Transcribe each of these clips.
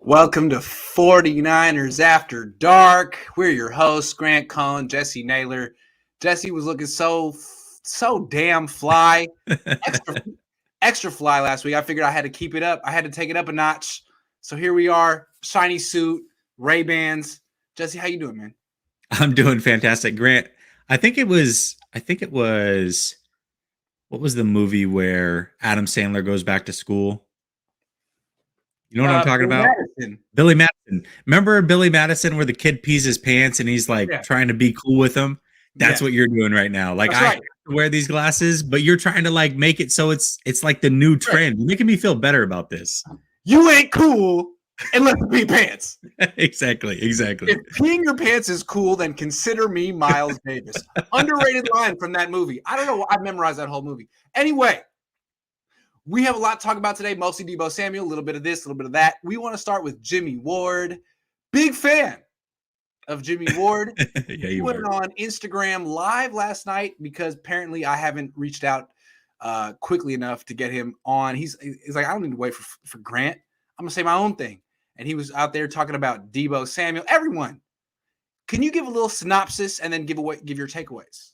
Welcome to 49ers After Dark. We're your hosts, Grant, Cohn, and Jessie Naylor. Jessie was looking so damn fly, extra fly last week. I figured I had to keep it up. I had to take it up a notch. So here we are, shiny suit, Ray-Bans. Jessie, how you doing, man? I'm doing fantastic, Grant. I think it was. What was the movie where Adam Sandler goes back to school? You know what I'm talking Billy about? Madison. Billy Madison. Remember Billy Madison where the kid pees his pants and he's like trying to be cool with him? That's what you're doing right now. Like I have to wear these glasses, but you're trying to like make it so it's like the new trend. You're making me feel better about this. You ain't cool unless you pee pants. Exactly. If peeing your pants is cool, then consider me Miles Davis. Underrated line from that movie. I don't know. I've memorized that whole movie. Anyway, we have a lot to talk about today. Mostly Deebo Samuel, a little bit of this, a little bit of that. We want to start with Jimmie Ward. Big fan of Jimmie Ward. Yeah, he went on Instagram live last night because apparently I haven't reached out quickly enough to get him on. He's like, I don't need to wait for Grant. I'm going to say my own thing. And he was out there talking about Deebo Samuel. Everyone, can you give a little synopsis and then give your takeaways?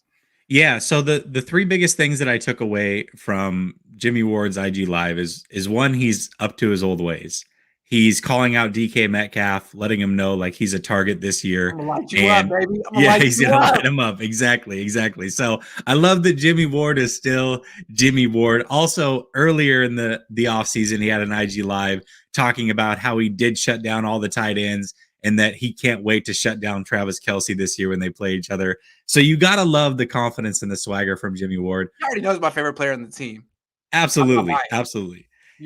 Yeah, so the three biggest things that I took away from Jimmie Ward's IG Live is one, he's up to his old ways. He's calling out DK Metcalf, letting him know like he's a target this year. I'm gonna light you up, baby. He's gonna light him up. Exactly. So I love that Jimmie Ward is still Jimmie Ward. Also, earlier in the offseason, he had an IG Live talking about how he did shut down all the tight ends and that he can't wait to shut down Travis Kelce this year when they play each other. So you got to love the confidence and the swagger from Jimmie Ward. He already knows my favorite player on the team. Absolutely.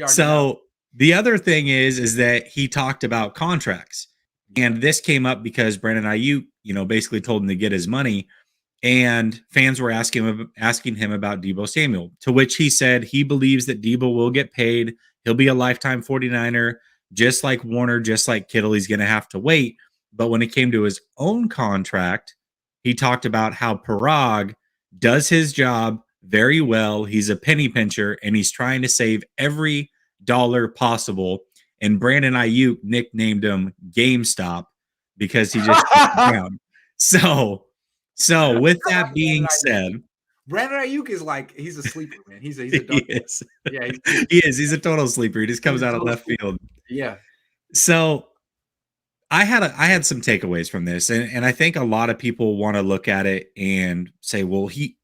So the other thing is that he talked about contracts. And this came up because Brandon Ayuk, basically told him to get his money. And fans were asking him about Deebo Samuel, to which he said he believes that Deebo will get paid. He'll be a lifetime 49er. Just like Warner, just like Kittle, he's going to have to wait. But when it came to his own contract, he talked about how Parag does his job very well. He's a penny pincher, and he's trying to save every dollar possible. And Brandon Ayuk nicknamed him GameStop because he just down. So with that being said, Brandon Ayuk is like, he's a sleeper, man. He's a he is. Yeah, he is. He's a total sleeper. He just comes out of left field. Yeah. So I had some takeaways from this, and I think a lot of people want to look at it and say, well, he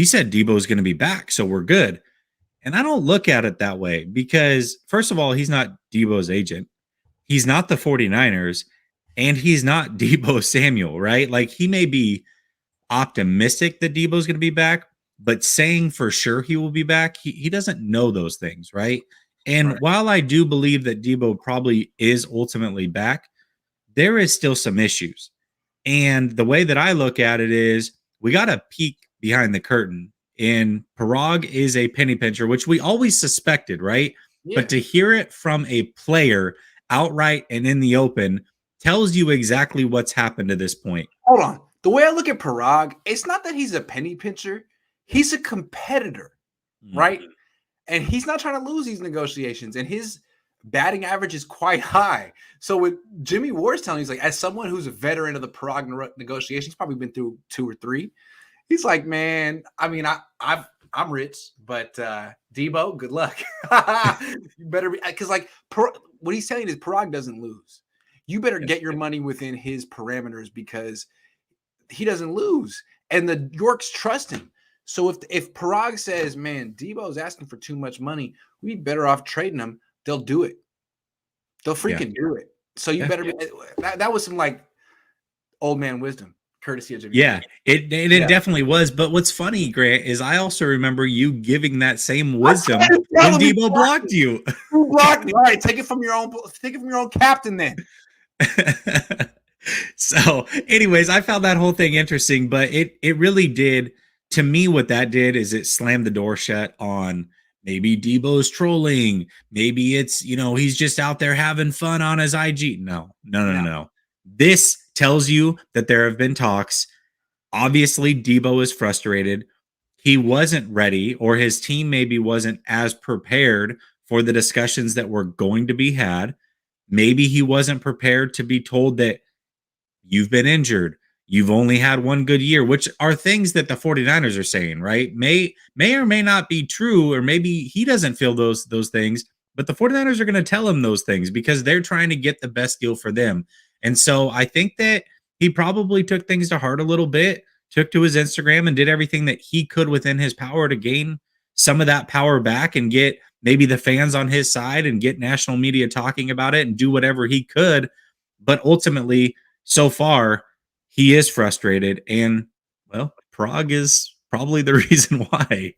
said Deebo is going to be back, so we're good. And I don't look at it that way because, first of all, he's not Deebo's agent. He's not the 49ers, and he's not Deebo Samuel, right? Like, he may be optimistic that Deebo's going to be back, but saying for sure he will be back, he doesn't know those things, right? And while I do believe that Deebo probably is ultimately back, there is still some issues. And the way that I look at it is we got to peek behind the curtain. And Parag is a penny pincher, which we always suspected, right? Yeah. But to hear it from a player outright and in the open tells you exactly what's happened to this point. Hold on. The way I look at Parag, it's not that he's a penny pincher. He's a competitor, right? And he's not trying to lose these negotiations. And his batting average is quite high. So with Jimmie Ward's telling, he's like, as someone who's a veteran of the Parag negotiations, probably been through 2 or 3. He's like, man, I mean, I'm rich, but Deebo, good luck. You better be, because like what he's saying is Parag doesn't lose. You better get your money within his parameters because he doesn't lose, and the Yorks trust him. So if Parag says, man, Deebo's asking for too much money, we'd be better off trading him, they'll do it. They'll freaking do it. So you better be, that was some like old man wisdom, courtesy of Jimmie. Yeah, it definitely was. But what's funny, Grant, is I also remember you giving that same wisdom when Deebo blocked you. Who blocked me? All right, take it from your own captain then. So, anyways, I found that whole thing interesting, but it really did, to me, what that did is it slammed the door shut on maybe Deebo's trolling. Maybe it's, he's just out there having fun on his IG. No. This tells you that there have been talks. Obviously, Deebo is frustrated. He wasn't ready, or his team maybe wasn't as prepared for the discussions that were going to be had. maybe he wasn't prepared to be told that you've been injured. You've only had one good year, which are things that the 49ers are saying, right? May or may not be true, or maybe he doesn't feel those things, but the 49ers are going to tell him those things because they're trying to get the best deal for them. And so I think that he probably took things to heart a little bit, took to his Instagram and did everything that he could within his power to gain some of that power back and get maybe the fans on his side and get national media talking about it and do whatever he could. But ultimately, so far, he is frustrated, and well, Prague is probably the reason why.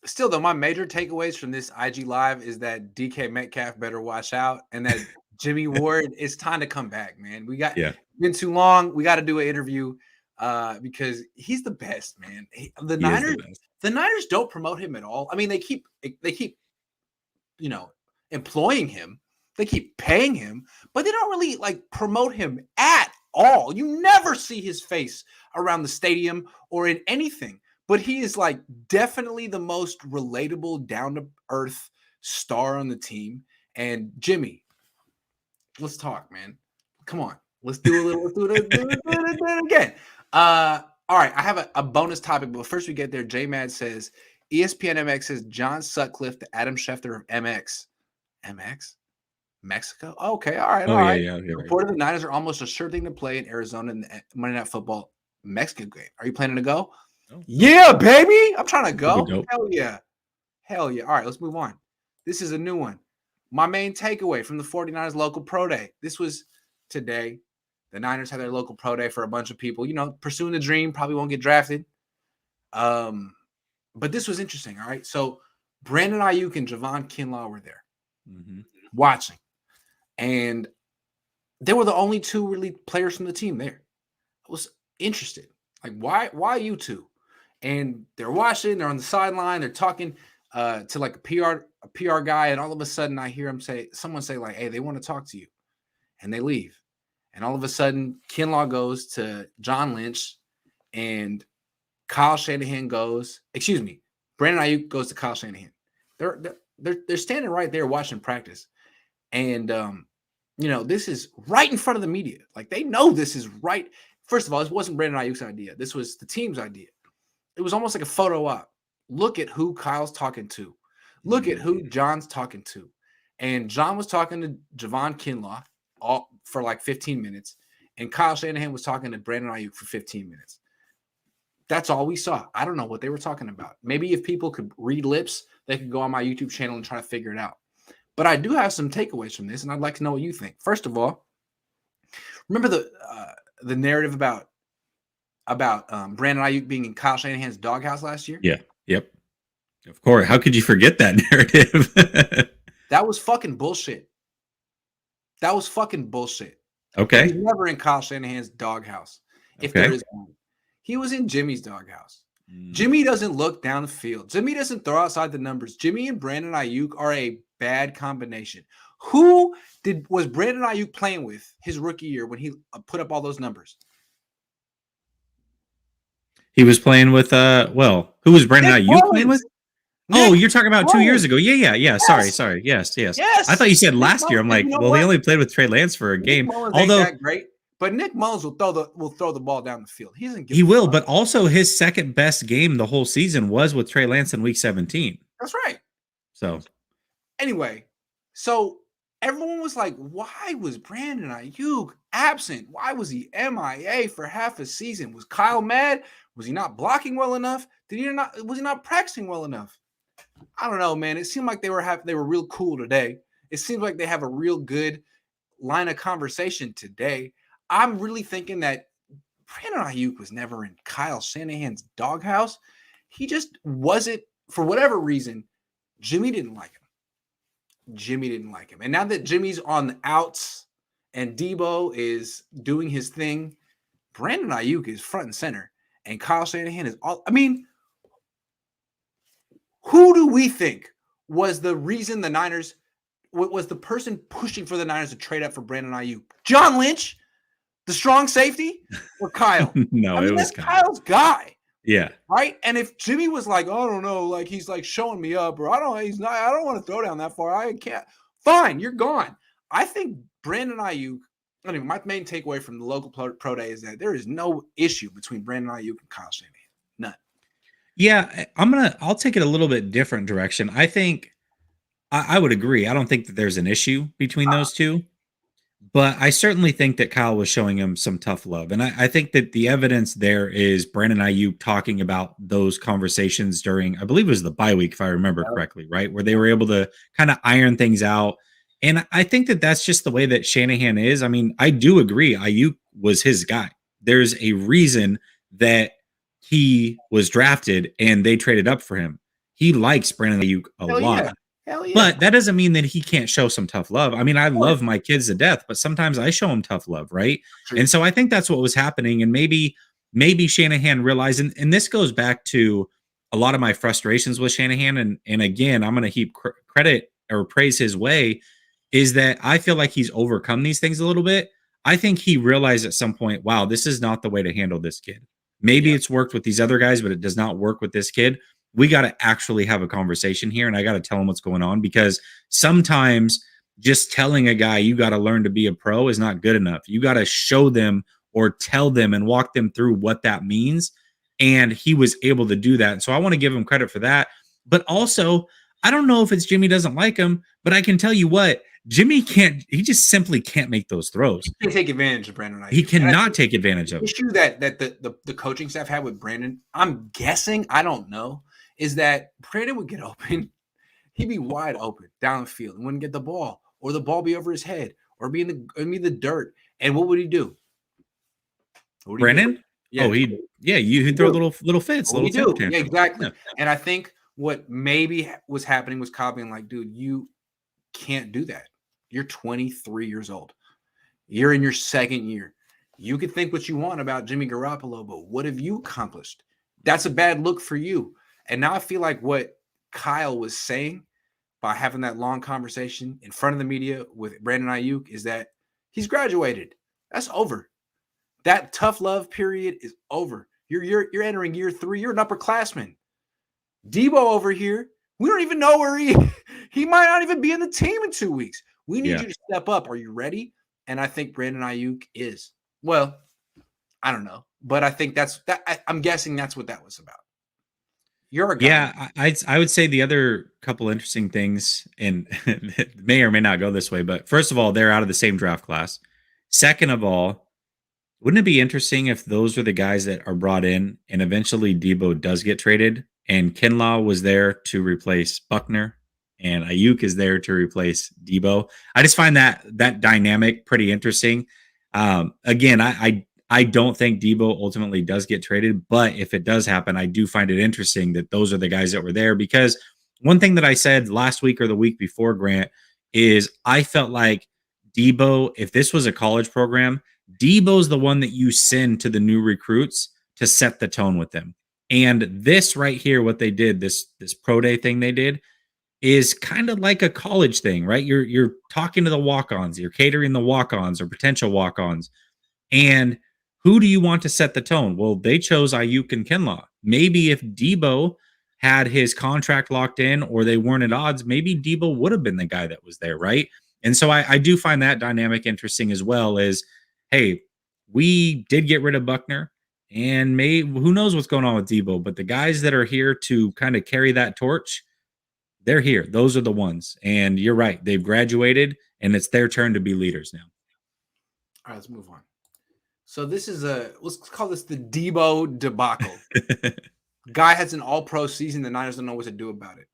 Still, though, my major takeaways from this IG live is that DK Metcalf better watch out, and that Jimmie Ward, it's time to come back, man. Yeah, Been too long. We got to do an interview because he's the best, man. The Niners don't promote him at all. I mean, they keep employing him. They keep paying him, but they don't really like promote him at all. You never see his face around the stadium or in anything, but he is like definitely the most relatable, down to earth star on the team. And Jimmie, let's talk, man. Come on. Let's do it again. All right. I have a bonus topic, but first we get there. J-Mad says, ESPN MX says John Sutcliffe, the Adam Schefter of MX. MX? Mexico? Okay, all right. Yeah. Reported the Niners are almost a sure thing to play in Arizona in the Monday Night Football Mexican game. Are you planning to go? Oh. Yeah, baby. I'm trying to go. Hell yeah. All right, let's move on. This is a new one. My main takeaway from the 49ers local pro day. This was today. The Niners had their local pro day for a bunch of people, pursuing the dream, probably won't get drafted. But this was interesting, all right? So Brandon Ayuk and Javon Kinlaw were there watching. And they were the only two really players from the team there. I was interested. Like, why you two? And they're watching, they're on the sideline, they're talking to like a PR guy, and all of a sudden I hear someone say, like, hey, they want to talk to you. And they leave. And all of a sudden, Kinlaw goes to John Lynch, and Brandon Ayuk goes to Kyle Shanahan. They're standing right there watching practice. And this is right in front of the media. Like, they know this is right. First of all, this wasn't Brandon Ayuk's idea. This was the team's idea. It was almost like a photo op. Look at who Kyle's talking to. Look at who John's talking to. And John was talking to Javon Kinlaw for like 15 minutes. And Kyle Shanahan was talking to Brandon Ayuk for 15 minutes. That's all we saw. I don't know what they were talking about. Maybe if people could read lips, they could go on my YouTube channel and try to figure it out. But I do have some takeaways from this, and I'd like to know what you think. First of all, remember the narrative about Brandon Ayuk being in Kyle Shanahan's doghouse last year? Yeah. Yep. Of course. How could you forget that narrative? That was fucking bullshit. Okay. He was never in Kyle Shanahan's doghouse. If there is one. He was in Jimmie's doghouse. Jimmie doesn't look down the field. Jimmie doesn't throw outside the numbers. Jimmie and Brandon Ayuk are a bad combination. Who was Brandon Ayuk playing with his rookie year when he put up all those numbers? He was playing with who was Brandon Ayuk playing with? Oh, you're talking about 2 years ago. Yeah. Yes. Sorry. Yes. I thought you said last year. I'm like, he only played with Trey Lance for a game. Although that great, but Nick Mullins will throw the ball down the field. He will, but also his second best game the whole season was with Trey Lance in Week 17. That's right. So anyway, everyone was like, why was Brandon Ayuk absent? Why was he MIA for half a season? Was Kyle mad? Was he not blocking well enough? Was he not practicing well enough? I don't know, man. It seemed like they were real cool today. It seems like they have a real good line of conversation today. I'm really thinking that Brandon Ayuk was never in Kyle Shanahan's doghouse. He just wasn't, for whatever reason. Jimmie didn't like him. And now that Jimmie's on the outs and Deebo is doing his thing, Brandon Ayuk is front and center. And Kyle Shanahan is all. I mean, who do we think was the reason the Niners was the person pushing for the Niners to trade up for Brandon Ayuk? John Lynch, the strong safety, or Kyle? No, it was Kyle's guy. Yeah. Right. And if Jimmie was like, oh, I don't know, like he's like showing me up, or I don't want to throw down that far. I can't. Fine, you're gone. I think Brandon Ayuk. I mean, my main takeaway from the local pro day is that there is no issue between Brandon Ayuk and Kyle Shanahan. None. Yeah, I'll take it a little bit different direction. I think I would agree. I don't think that there's an issue between those two. But I certainly think that Kyle was showing him some tough love. And I think that the evidence there is Brandon Ayuk talking about those conversations during, I believe it was the bye week, if I remember correctly, right? Where they were able to kind of iron things out. And I think that that's just the way that Shanahan is. I mean, I do agree. Ayuk was his guy. There's a reason that he was drafted and they traded up for him. He likes Brandon Ayuk a Hell lot. yeah. Hell yeah. But that doesn't mean that he can't show some tough love. I mean, I love my kids to death, but sometimes I show them tough love, right? True. And so I think that's what was happening. And maybe Shanahan realized, and this goes back to a lot of my frustrations with Shanahan. And again, I'm going to heap credit or praise his way, is that I feel like he's overcome these things a little bit. I think he realized at some point, wow, this is not the way to handle this kid. Maybe it's worked with these other guys, but it does not work with this kid. We got to actually have a conversation here, and I got to tell him what's going on, because sometimes just telling a guy you got to learn to be a pro is not good enough. You got to show them or tell them and walk them through what that means. And he was able to do that. And so I want to give him credit for that. But also, I don't know if it's Jimmie doesn't like him, but I can tell you what, Jimmie can't, he just simply can't make those throws. He can't take advantage of Brandon Ayuk. He cannot take advantage of the issue that the coaching staff had with Brandon, I'm guessing, I don't know, is that Brandon would get open. He'd be wide open down the field and wouldn't get the ball, or the ball be over his head, or be in the dirt. And what would he do? Brandon? Yeah. Oh, he'd throw little fits. Yeah, exactly. Yeah. And I think what maybe was happening was Kyle being like, dude, you can't do that. You're 23 years old. You're in your second year. You can think what you want about Jimmy Garoppolo, but what have you accomplished? That's a bad look for you. And now I feel like what Kyle was saying by having that long conversation in front of the media with Brandon Ayuk is that he's graduated. That's over. That tough love period is over. You're entering year 3. You're an upperclassman. Deebo over here, we don't even know where he might not even be in the team in 2 weeks. We need you to step up. Are you ready? And I think Brandon Ayuk is. Well, I don't know, but I think I'm guessing that's what that was about. You're a guy. Yeah, I would say the other couple interesting things, and it may or may not go this way, but first of all, they're out of the same draft class. Second of all, wouldn't it be interesting if those are the guys that are brought in and eventually Deebo does get traded and Kinlaw was there to replace Buckner and Ayuk is there to replace Deebo? I just find that dynamic pretty interesting. Again, I don't think Deebo ultimately does get traded, but if it does happen, I do find it interesting that those are the guys that were there, because one thing that I said last week or the week before, Grant, is I felt like Deebo, if this was a college program, Deebo's the one that you send to the new recruits to set the tone with them. And this right here, what they did, this pro day thing they did, is kind of like a college thing, right? You're talking to the walk-ons, you're catering the walk-ons or potential walk-ons. And who do you want to set the tone? Well, they chose Ayuk and Kinlaw. Maybe if Deebo had his contract locked in or they weren't at odds, maybe Deebo would have been the guy that was there, right? And so I do find that dynamic interesting as well. Is, hey, we did get rid of Buckner, and who knows what's going on with Deebo, but the guys that are here to kind of carry that torch, they're here. Those are the ones. And you're right. They've graduated, and it's their turn to be leaders now. All right, let's move on. So this is let's call this the Deebo debacle. Guy has an all-pro season. The Niners don't know what to do about it.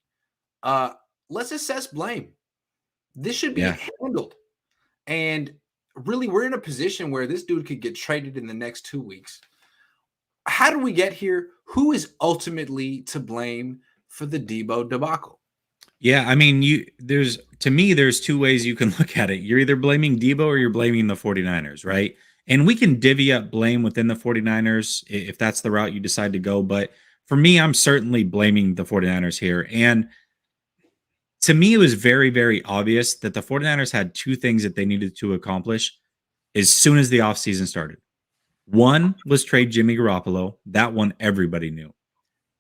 Let's assess blame. This should be handled. And really, we're in a position where this dude could get traded in the next 2 weeks. How do we get here? Who is ultimately to blame for the Deebo debacle? Yeah, I mean, there's 2 ways you can look at it. You're either blaming Deebo or you're blaming the 49ers, right? And we can divvy up blame within the 49ers if that's the route you decide to go. But for me, I'm certainly blaming the 49ers here. And to me, it was very, very obvious that the 49ers had 2 things that they needed to accomplish as soon as the offseason started. One was trade Jimmy Garoppolo. That one everybody knew.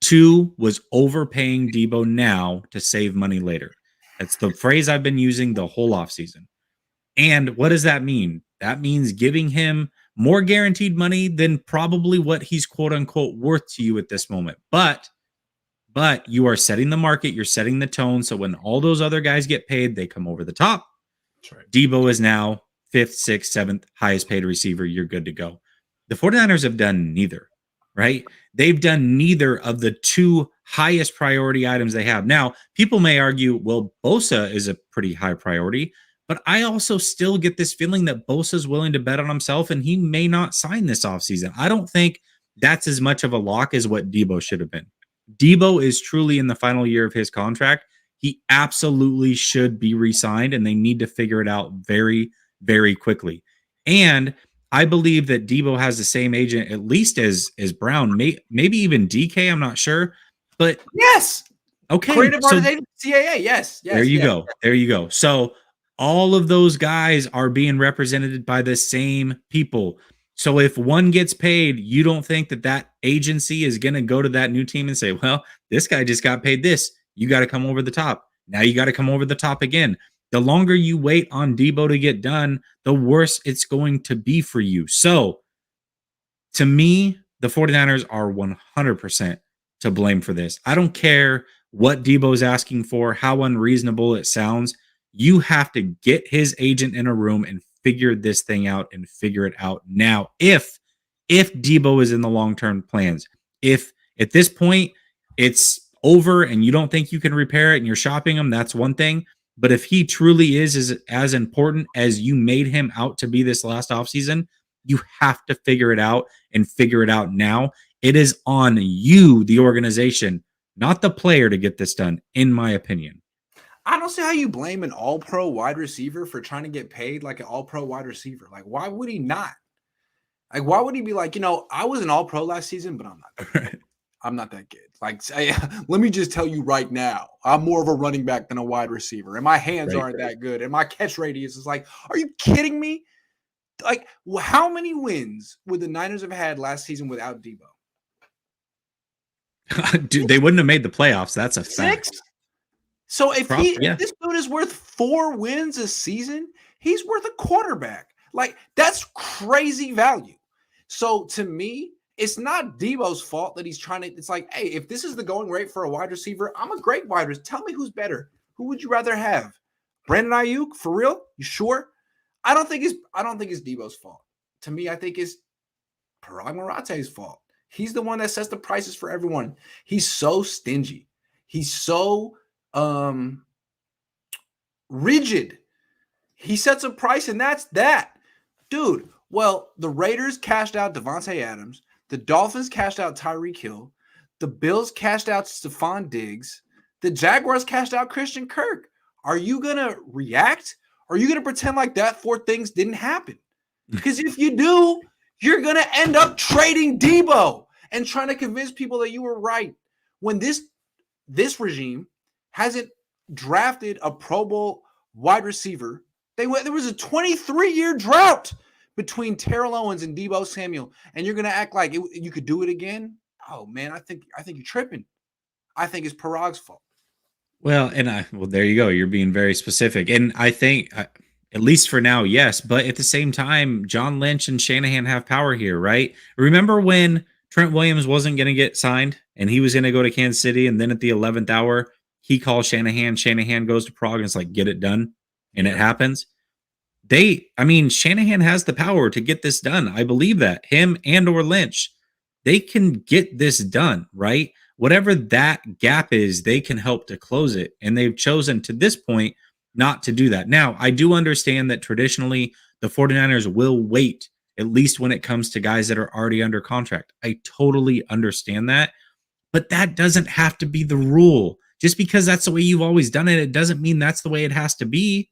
2 was overpaying Deebo now to save money later. That's the phrase I've been using the whole offseason. And what does that mean? That means giving him more guaranteed money than probably what he's quote unquote worth to you at this moment. But you are setting the market, you're setting the tone. So when all those other guys get paid, they come over the top. That's right. Deebo is now 5th, 6th, 7th highest paid receiver. You're good to go. The 49ers have done neither, right? They've done neither of the two highest priority items they have. Now, people may argue, well, Bosa is a pretty high priority, but I also still get this feeling that Bosa is willing to bet on himself and he may not sign this offseason. I don't think that's as much of a lock as what Deebo should have been. Deebo is truly in the final year of his contract. He absolutely should be re-signed, and they need to figure it out very, very quickly. And I believe that Deebo has the same agent, at least as Brown, maybe even DK. I'm not sure, but yes, okay. Creative Artists Agency, CAA, yes. There you go. There you go. So all of those guys are being represented by the same people. So if one gets paid, you don't think that agency is going to go to that new team and say, well, this guy just got paid this. You got to come over the top. Now you got to come over the top again. The longer you wait on Deebo to get done, the worse it's going to be for you. So to me, the 49ers are 100% to blame for this. I don't care what Deebo's asking for, how unreasonable it sounds. You have to get his agent in a room and figure this thing out and figure it out now. If Deebo is in the long-term plans, if at this point it's over and you don't think you can repair it and you're shopping him, that's one thing. But if he truly is as important as you made him out to be this last offseason, you have to figure it out and figure it out now. It is on you, the organization, not the player, to get this done, in my opinion. I don't see how you blame an all-pro wide receiver for trying to get paid like an all-pro wide receiver. Like, why would he not? Like, why would he be like, I was an all-pro last season, but I'm not that good. I'm not that good. Like, let me just tell you right now, I'm more of a running back than a wide receiver, and my hands aren't that good, and my catch radius is like, are you kidding me? Like, how many wins would the Niners have had last season without Deebo? Dude, they wouldn't have made the playoffs. That's a 6? fact. So if this dude is worth 4 wins a season, he's worth a quarterback. Like, that's crazy value. So to me, it's not Deebo's fault that he's trying to. It's like, hey, if this is the going rate for a wide receiver, I'm a great wide receiver. Tell me who's better. Who would you rather have? Brandon Ayuk, for real? You sure? I don't think it's Deebo's fault. To me, I think it's Parag Marate's fault. He's the one that sets the prices for everyone. He's so stingy. He's so rigid. He sets a price, and that's that. Dude, well, the Raiders cashed out Devontae Adams. The Dolphins cashed out Tyreek Hill. The Bills cashed out Stephon Diggs. The Jaguars cashed out Christian Kirk. Are you going to react? Or are you going to pretend like that 4 things didn't happen? Because if you do, you're going to end up trading Deebo and trying to convince people that you were right. When this regime hasn't drafted a Pro Bowl wide receiver, there was a 23-year drought between Terrell Owens and Deebo Samuel, and you're going to act like you could do it again? Oh, man, I think you're tripping. I think it's Parag's fault. Well, there you go. You're being very specific. And I think, at least for now, yes. But at the same time, John Lynch and Shanahan have power here, right? Remember when Trent Williams wasn't going to get signed and he was going to go to Kansas City, and then at the 11th hour, he calls Shanahan. Shanahan goes to Prague and it's like, get it done. And it happens. Shanahan has the power to get this done. I believe that. Him and or Lynch, they can get this done, right? Whatever that gap is, they can help to close it. And they've chosen to this point not to do that. Now, I do understand that traditionally the 49ers will wait, at least when it comes to guys that are already under contract. I totally understand that. But that doesn't have to be the rule. Just because that's the way you've always done it, it doesn't mean that's the way it has to be.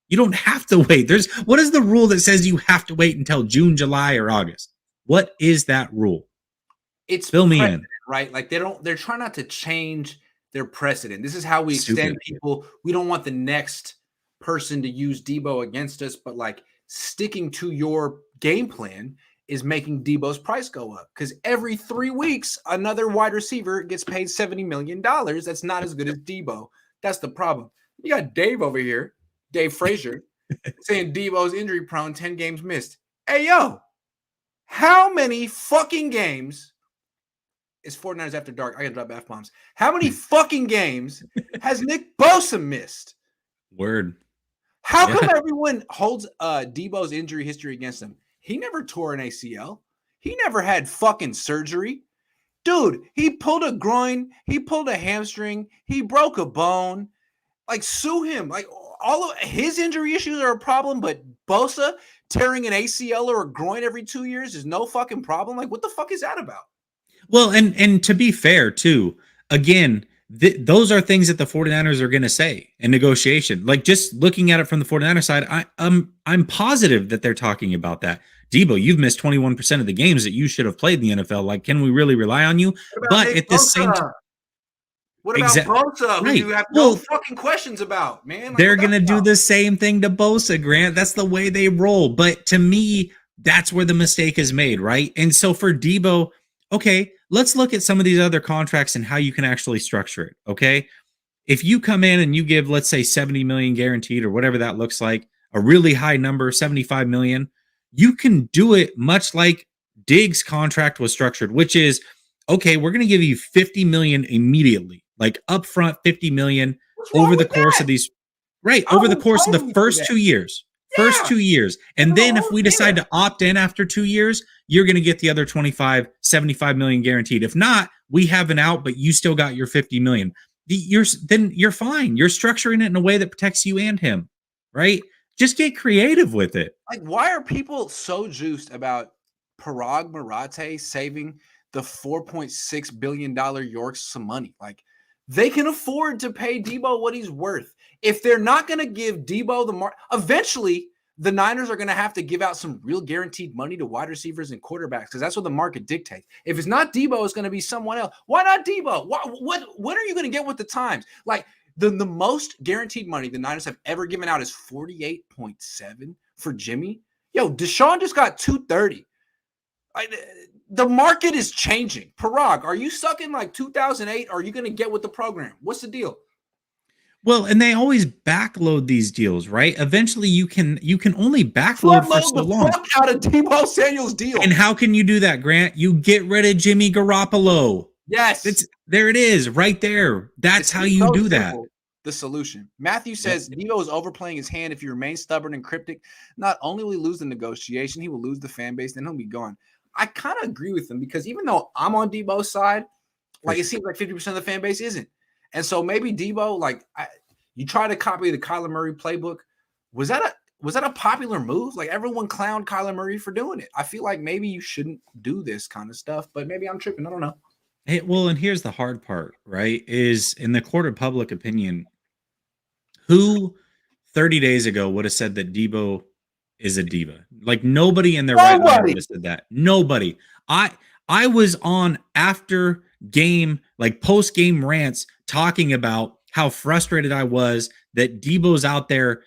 You don't have to wait. What is the rule that says you have to wait until June, July, or August? What is that rule? It's fill me in, right? Like they're trying not to change their precedent. This is how we extend people. We don't want the next person to use Deebo against us, but like sticking to your game plan is making Deebo's price go up, because every 3 weeks another wide receiver gets paid $70 million. That's not as good as Deebo. That's the problem. You got Dave over here, Dave Frazier. saying Deebo's injury prone, 10 games missed. Hey, yo, how many fucking games is 49ers After Dark? I gotta drop F-bombs. How many fucking games has Nick Bosa missed? Word. How come everyone holds Deebo's injury history against him? He never tore an ACL. He never had fucking surgery. Dude, he pulled a groin. He pulled a hamstring. He broke a bone. Like, sue him. Like, all of his injury issues are a problem, but Bosa tearing an ACL or a groin every 2 years is no fucking problem. Like, what the fuck is that about? Well, and to be fair, too, again, those are things that the 49ers are going to say in negotiation. Like, just looking at it from the 49ers side, I'm positive that they're talking about that. Deebo, you've missed 21% of the games that you should have played in the NFL. Like, can we really rely on you? But at the same time, what about Bosa, who you have no fucking questions about, man? Like, they're going to do the same thing to Bosa, Grant. That's the way they roll. But to me, that's where the mistake is made, right? And so for Deebo, okay, let's look at some of these other contracts and how you can actually structure it, okay? If you come in and you give, let's say, 70 million guaranteed or whatever that looks like, a really high number, 75 million, you can do it much like Diggs' contract was structured, which is, okay, we're going to give you 50 million immediately, like upfront 50 million over the course of these, right, over the course of the first 2 years. First 2 years. And then if we decide to opt in after 2 years, you're going to get the other 25, 75 million guaranteed. If not, we have an out, but you still got your 50 million. Then you're fine. You're structuring it in a way that protects you and him, right? Just get creative with it. Like, why are people so juiced about Parag Marathe saving the $4.6 billion Yorks some money? Like, they can afford to pay Deebo what he's worth. If they're not going to give Deebo eventually the Niners are going to have to give out some real guaranteed money to wide receivers and quarterbacks because that's what the market dictates. If it's not Deebo, it's going to be someone else. Why not Deebo? What are you going to get with the times? Like, the most guaranteed money the Niners have ever given out is 48.7 for Jimmie. Yo, Deshaun just got 230. The market is changing. Parag, are you sucking like 2008? Or are you going to get with the program? What's the deal? Well, and they always backload these deals, right? Eventually, you can only backload for so long. Fuck out of Deebo Samuel's deal. And how can you do that, Grant? You get rid of Jimmy Garoppolo. Yes, there it is, right there. That's how you do that. The solution. Matthew says Deebo is overplaying his hand. If he remains stubborn and cryptic, not only will he lose the negotiation, he will lose the fan base. Then he'll be gone. I kind of agree with him because even though I'm on Deebo's side, like it seems like 50% of the fan base isn't. And so maybe Deebo, like you try to copy the Kyler Murray playbook. Was that a popular move? Like everyone clowned Kyler Murray for doing it. I feel like maybe you shouldn't do this kind of stuff, but maybe I'm tripping. I don't know. Hey, well, and here's the hard part, right? Is in the court of public opinion, who 30 days ago would have said that Deebo is a diva? Like nobody in their right mind would have said that. Nobody. I was on after game, like post game rants talking about how frustrated I was that Deebo's out there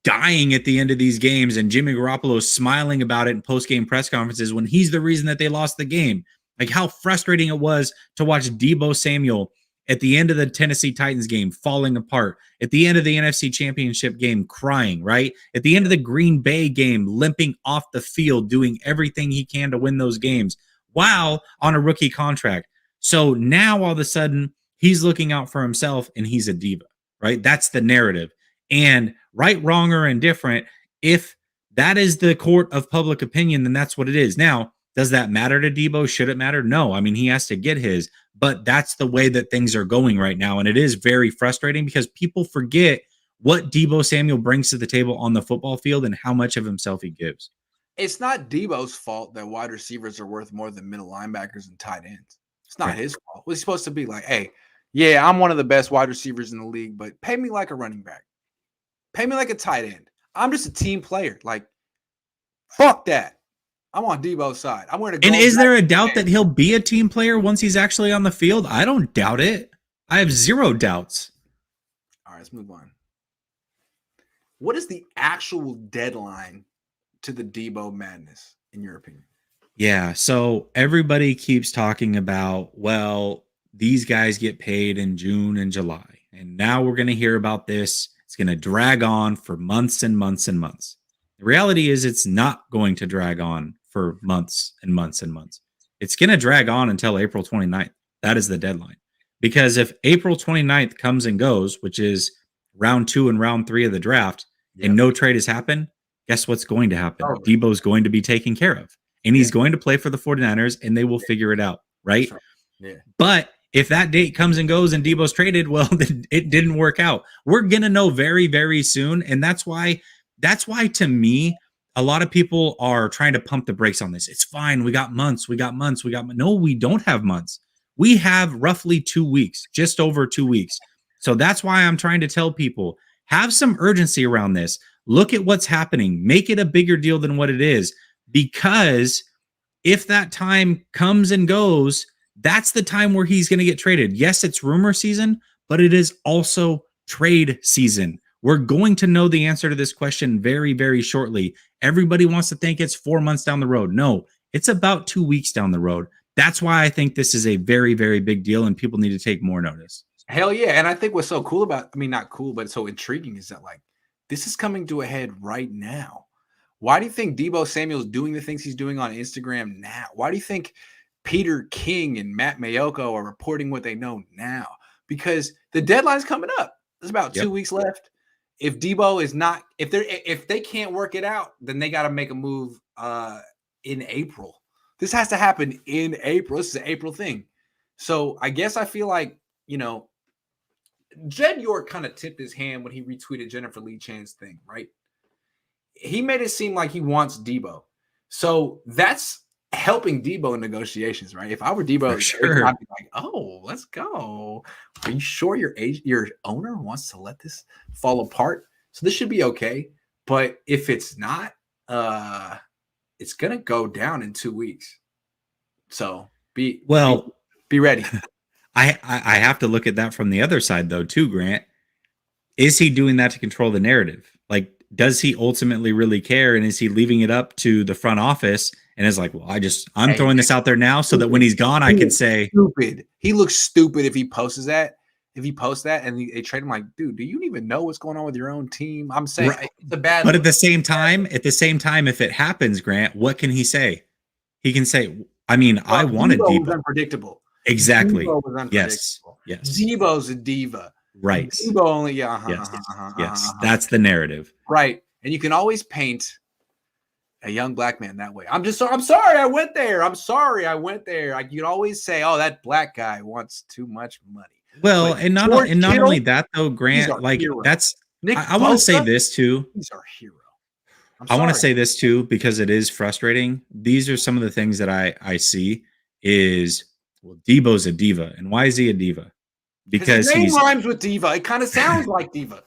dying at the end of these games and Jimmy Garoppolo is smiling about it in post game press conferences when he's the reason that they lost the game. Like how frustrating it was to watch Deebo Samuel at the end of the Tennessee Titans game falling apart, at the end of the NFC Championship game crying, right? At the end of the Green Bay game limping off the field, doing everything he can to win those games while on a rookie contract. So now all of a sudden he's looking out for himself and he's a diva, right? That's the narrative. And right, wrong, or indifferent, if that is the court of public opinion, then that's what it is. Now, does that matter to Deebo? Should it matter? No. I mean, he has to get his, but that's the way that things are going right now. And it is very frustrating because people forget what Deebo Samuel brings to the table on the football field and how much of himself he gives. It's not Deebo's fault that wide receivers are worth more than middle linebackers and tight ends. It's not his fault. What's he supposed to be like? Hey, yeah, I'm one of the best wide receivers in the league, but pay me like a running back. Pay me like a tight end. I'm just a team player. Like, fuck that. I'm on Deebo's side. I'm wearing a. And is there a doubt that he'll be a team player once he's actually on the field? I don't doubt it. I have zero doubts. All right, let's move on. What is the actual deadline to the Deebo madness, in your opinion? Yeah, so everybody keeps talking about, well, these guys get paid in June and July. And now we're going to hear about this. It's It's going to drag on for months and months and months. The reality is it's not going to drag on for months and months and months. It's going to drag on until April 29th. That is the deadline. Because if April 29th comes and goes, which is round 2 and round 3 of the draft, and no trade has happened, guess what's going to happen? Deebo's going to be taken care of. And he's going to play for the 49ers, and they will figure it out, right? Yeah. But if that date comes and goes and Deebo's traded, well, then it didn't work out. We're going to know very, very soon. And that's why to me, a lot of people are trying to pump the brakes on this. It's fine. We got months. No, we don't have months. We have roughly 2 weeks, just over 2 weeks. So that's why I'm trying to tell people, have some urgency around this. Look at what's happening. Make it a bigger deal than what it is. Because if that time comes and goes, that's the time where he's going to get traded. Yes, it's rumor season, but it is also trade season. We're going to know the answer to this question very, very shortly. Everybody wants to think it's 4 months down the road. No, it's about 2 weeks down the road. That's why I think this is a very, very big deal and people need to take more notice. Hell yeah. And I think what's so cool about, I mean, not cool, but so intriguing is that like, this is coming to a head right now. Why do you think Deebo Samuel is doing the things he's doing on Instagram now? Why do you think Peter King and Matt Mayoko are reporting what they know now? Because the deadline's coming up. There's about 2 weeks left. If Deebo is not, if they can't work it out, then they got to make a move in April. This has to happen in April. This is an April thing. So I guess I feel like, you know, Jed York kind of tipped his hand when he retweeted Jennifer Lee Chan's thing, right? He made it seem like he wants Deebo. So that's helping Deebo in negotiations, right? If I were Deebo, sure. I'd be like, oh, let's go. Are you sure your owner wants to let this fall apart? So this should be okay. But if it's not, it's gonna go down in 2 weeks. So be ready. I have to look at that from the other side though, too, Grant. Is he doing that to control the narrative? Like, does he ultimately really care? And is he leaving it up to the front office and is like, well, I'm throwing this out there now so that when he's gone, I can say stupid. He looks stupid if he posts that. If he posts that and they trade him, like, dude, do you even know what's going on with your own team? I'm saying it's a bad. But at the same time, if it happens, Grant, what can he say? He can say, I mean, I wanted Deebo. Unpredictable. Exactly. Deebo was unpredictable. Yes. Deebo's a diva. Right. Deebo only. Yes. That's the narrative. Right. And you can always paint a young black man that way. I'm sorry I went there. Like, you can always say, oh, that black guy wants too much money. Well, and not only that though, Grant, like hero. that's I want to say this too. He's our hero. I want to say this too because it is frustrating. These are some of the things that I see is, well, Deebo's a diva. And why is he a diva? Because his name rhymes with diva. It kind of sounds like diva.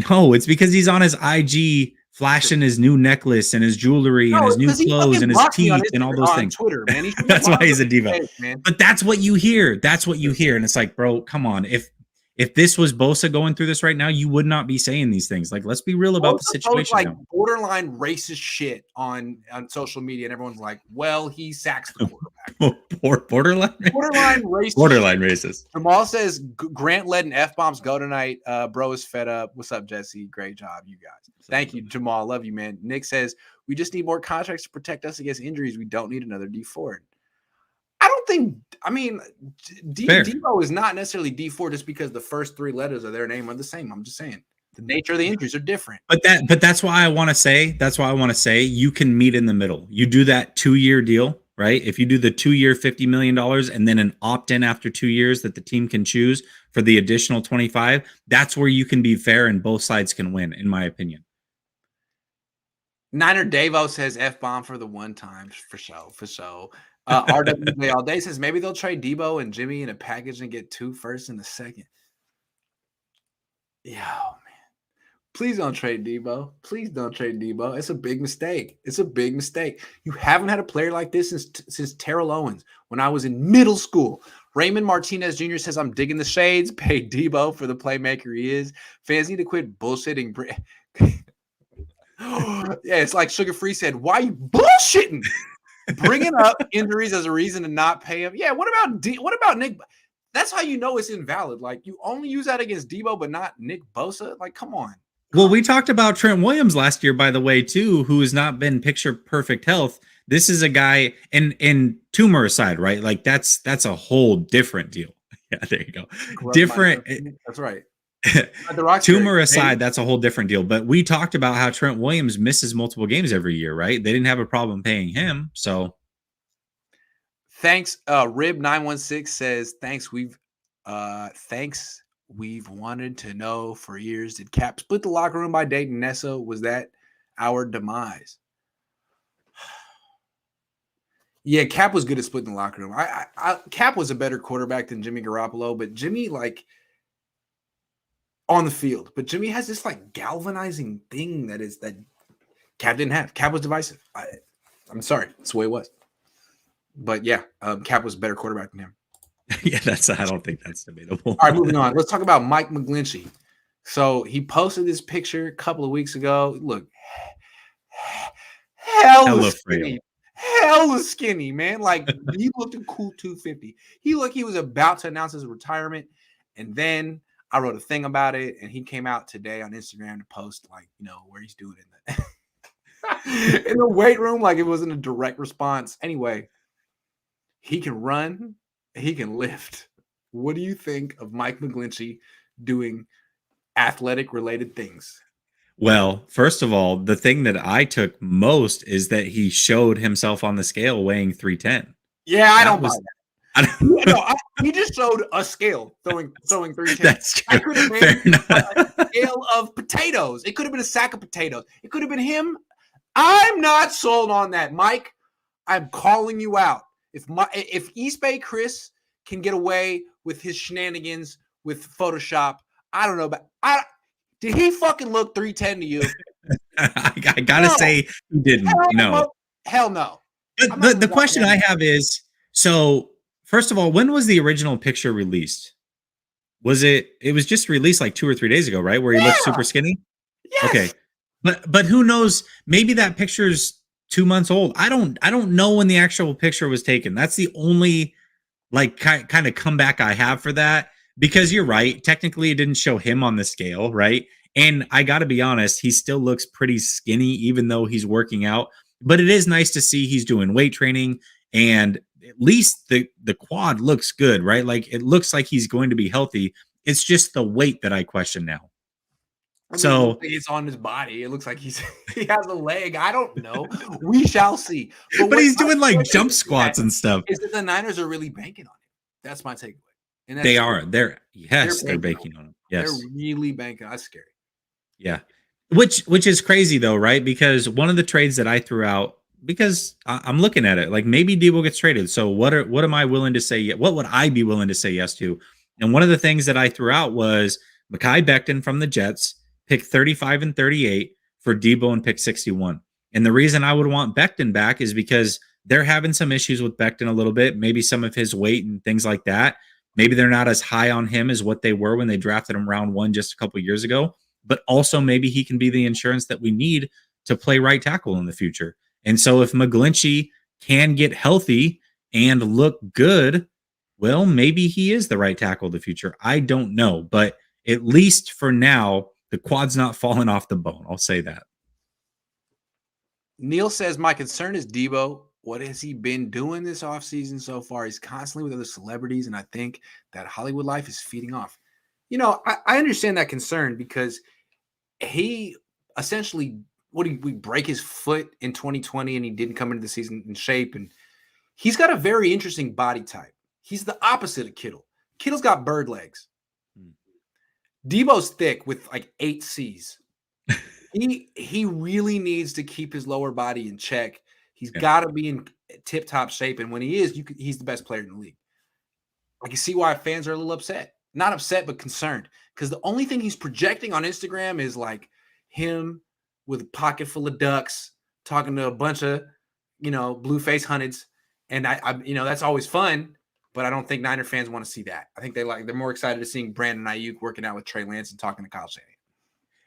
No, it's because he's on his IG flashing his new necklace and his jewelry and his new clothes and his teeth and all those things. Twitter, man. That's why he's a diva. But that's what you hear. That's what you hear. And it's like, bro, come on. If this was Bosa going through this right now, you would not be saying these things. Like, let's be real about the situation. Like borderline racist shit on social media, and everyone's like, "Well, he sacks the quarterback." Borderline racist. Borderline racist. Jamal says Grant letting F-bombs go tonight. Bro is fed up. What's up, Jesse? Great job, you guys. Thank you, Jamal. Love you, man. Nick says we just need more contracts to protect us against injuries. We don't need another D Ford. I don't think. I mean, Deebo is not necessarily D4 just because the first 3 letters of their name are the same. I'm just saying the nature of the injuries are different. But that's why I want to say you can meet in the middle. You do that 2-year deal, right? If you do the 2-year $50 million and then an opt-in after 2 years that the team can choose for the additional 25, that's where you can be fair and both sides can win, in my opinion. Niner Davo says F-bomb for the one time for show. RWJ all day says maybe they'll trade Deebo and Jimmie in a package and get 2 firsts and a second. Yeah, man. Please don't trade Deebo. Please don't trade Deebo. It's a big mistake. You haven't had a player like this since Terrell Owens when I was in middle school. Raymond Martinez Jr. says, I'm digging the shades. Pay Deebo for the playmaker he is. Fans need to quit bullshitting. Yeah, it's like Sugar Free said, why are you bullshitting? Bringing up injuries as a reason to not pay him. Yeah, what about Nick? That's how you know it's invalid. Like, you only use that against Deebo, but not Nick Bosa. Like, come on. Well, we talked about Trent Williams last year, by the way, too, who has not been picture perfect health. This is a guy, and tumor aside, right? Like that's a whole different deal. Yeah, there you go. Different. That's right. The Tumor aside, that's a whole different deal. But we talked about how Trent Williams misses multiple games every year, right? They didn't have a problem paying him. So thanks. Rib916 says, thanks. We've wanted to know for years. Did Cap split the locker room by dating Nessa? Was that our demise? Yeah, Cap was good at splitting the locker room. Cap was a better quarterback than Jimmy Garoppolo, but Jimmy, like, on the field. But Jimmy has this, like, galvanizing thing that Cap didn't have. Cap was divisive. I'm sorry. That's the way it was. But, yeah, Cap was a better quarterback than him. Yeah, I don't think that's debatable. All right, moving on. Let's talk about Mike McGlinchey. So he posted this picture a couple of weeks ago. Look, hella skinny, man. Like, he looked a cool 250. He was about to announce his retirement. And then I wrote a thing about it, and he came out today on Instagram to post, like, where he's doing it in the weight room. Like, it wasn't a direct response. Anyway, he can run. He can lift. What do you think of Mike McGlinchey doing athletic-related things? Well, first of all, the thing that I took most is that he showed himself on the scale weighing 310. Yeah, I don't buy that. He just showed a scale throwing 310. That's true. That could have been a scale of potatoes. It could have been a sack of potatoes. It could have been him. I'm not sold on that, Mike. I'm calling you out. If East Bay Chris can get away with his shenanigans with Photoshop, I don't know, but did he fucking look 310 to you? I gotta say he didn't. Hell no. The question I have is, so first of all, when was the original picture released? Was it was just released like 2 or 3 days ago, right? Where he looked super skinny? Yes. Okay. But who knows? Maybe that picture's 2 months old. I don't know when the actual picture was taken. That's the only like kind of comeback I have for that, because you're right. Technically, it didn't show him on the scale, right? And I got to be honest, he still looks pretty skinny, even though he's working out. But it is nice to see he's doing weight training, and at least the quad looks good, right? Like, it looks like he's going to be healthy. It's just the weight that I question now. So it's on his body. It looks like he has a leg. I don't know. We shall see. But he's doing like jump squats and stuff. Is that the Niners are really banking on him? That's my takeaway. And they are. They're banking on him. Yes, they're really banking. That's scary. Yeah, which is crazy though, right? Because one of the trades that I threw out, because I'm looking at it, like maybe Deebo gets traded. So what am I willing to say? What would I be willing to say yes to? And one of the things that I threw out was Mekhi Becton from the Jets, pick 35 and 38 for Deebo and pick 61. And the reason I would want Becton back is because they're having some issues with Becton a little bit, maybe some of his weight and things like that. Maybe they're not as high on him as what they were when they drafted him round 1 just a couple of years ago. But also maybe he can be the insurance that we need to play right tackle in the future. And so if McGlinchey can get healthy and look good, well, maybe he is the right tackle of the future. I don't know. But at least for now, the quad's not falling off the bone. I'll say that. Neil says, my concern is Deebo. What has he been doing this offseason so far? He's constantly with other celebrities, and I think that Hollywood life is feeding off. I understand that concern, because he essentially, we break his foot in 2020, and he didn't come into the season in shape, and he's got a very interesting body type. He's the opposite of Kittle. Kittle's got bird legs. Deebo's thick with like 8 C's. He really needs to keep his lower body in check. He's got to be in tip-top shape, and when he is, he's the best player in the league. I can see why fans are a little upset. Not upset, but concerned, because the only thing he's projecting on Instagram is like him with a pocket full of ducks talking to a bunch of, blue-faced hunnids, and I that's always fun. But I don't think Niner fans want to see that. I think they're more excited to seeing Brandon Ayuk working out with Trey Lance and talking to Kyle Shanahan.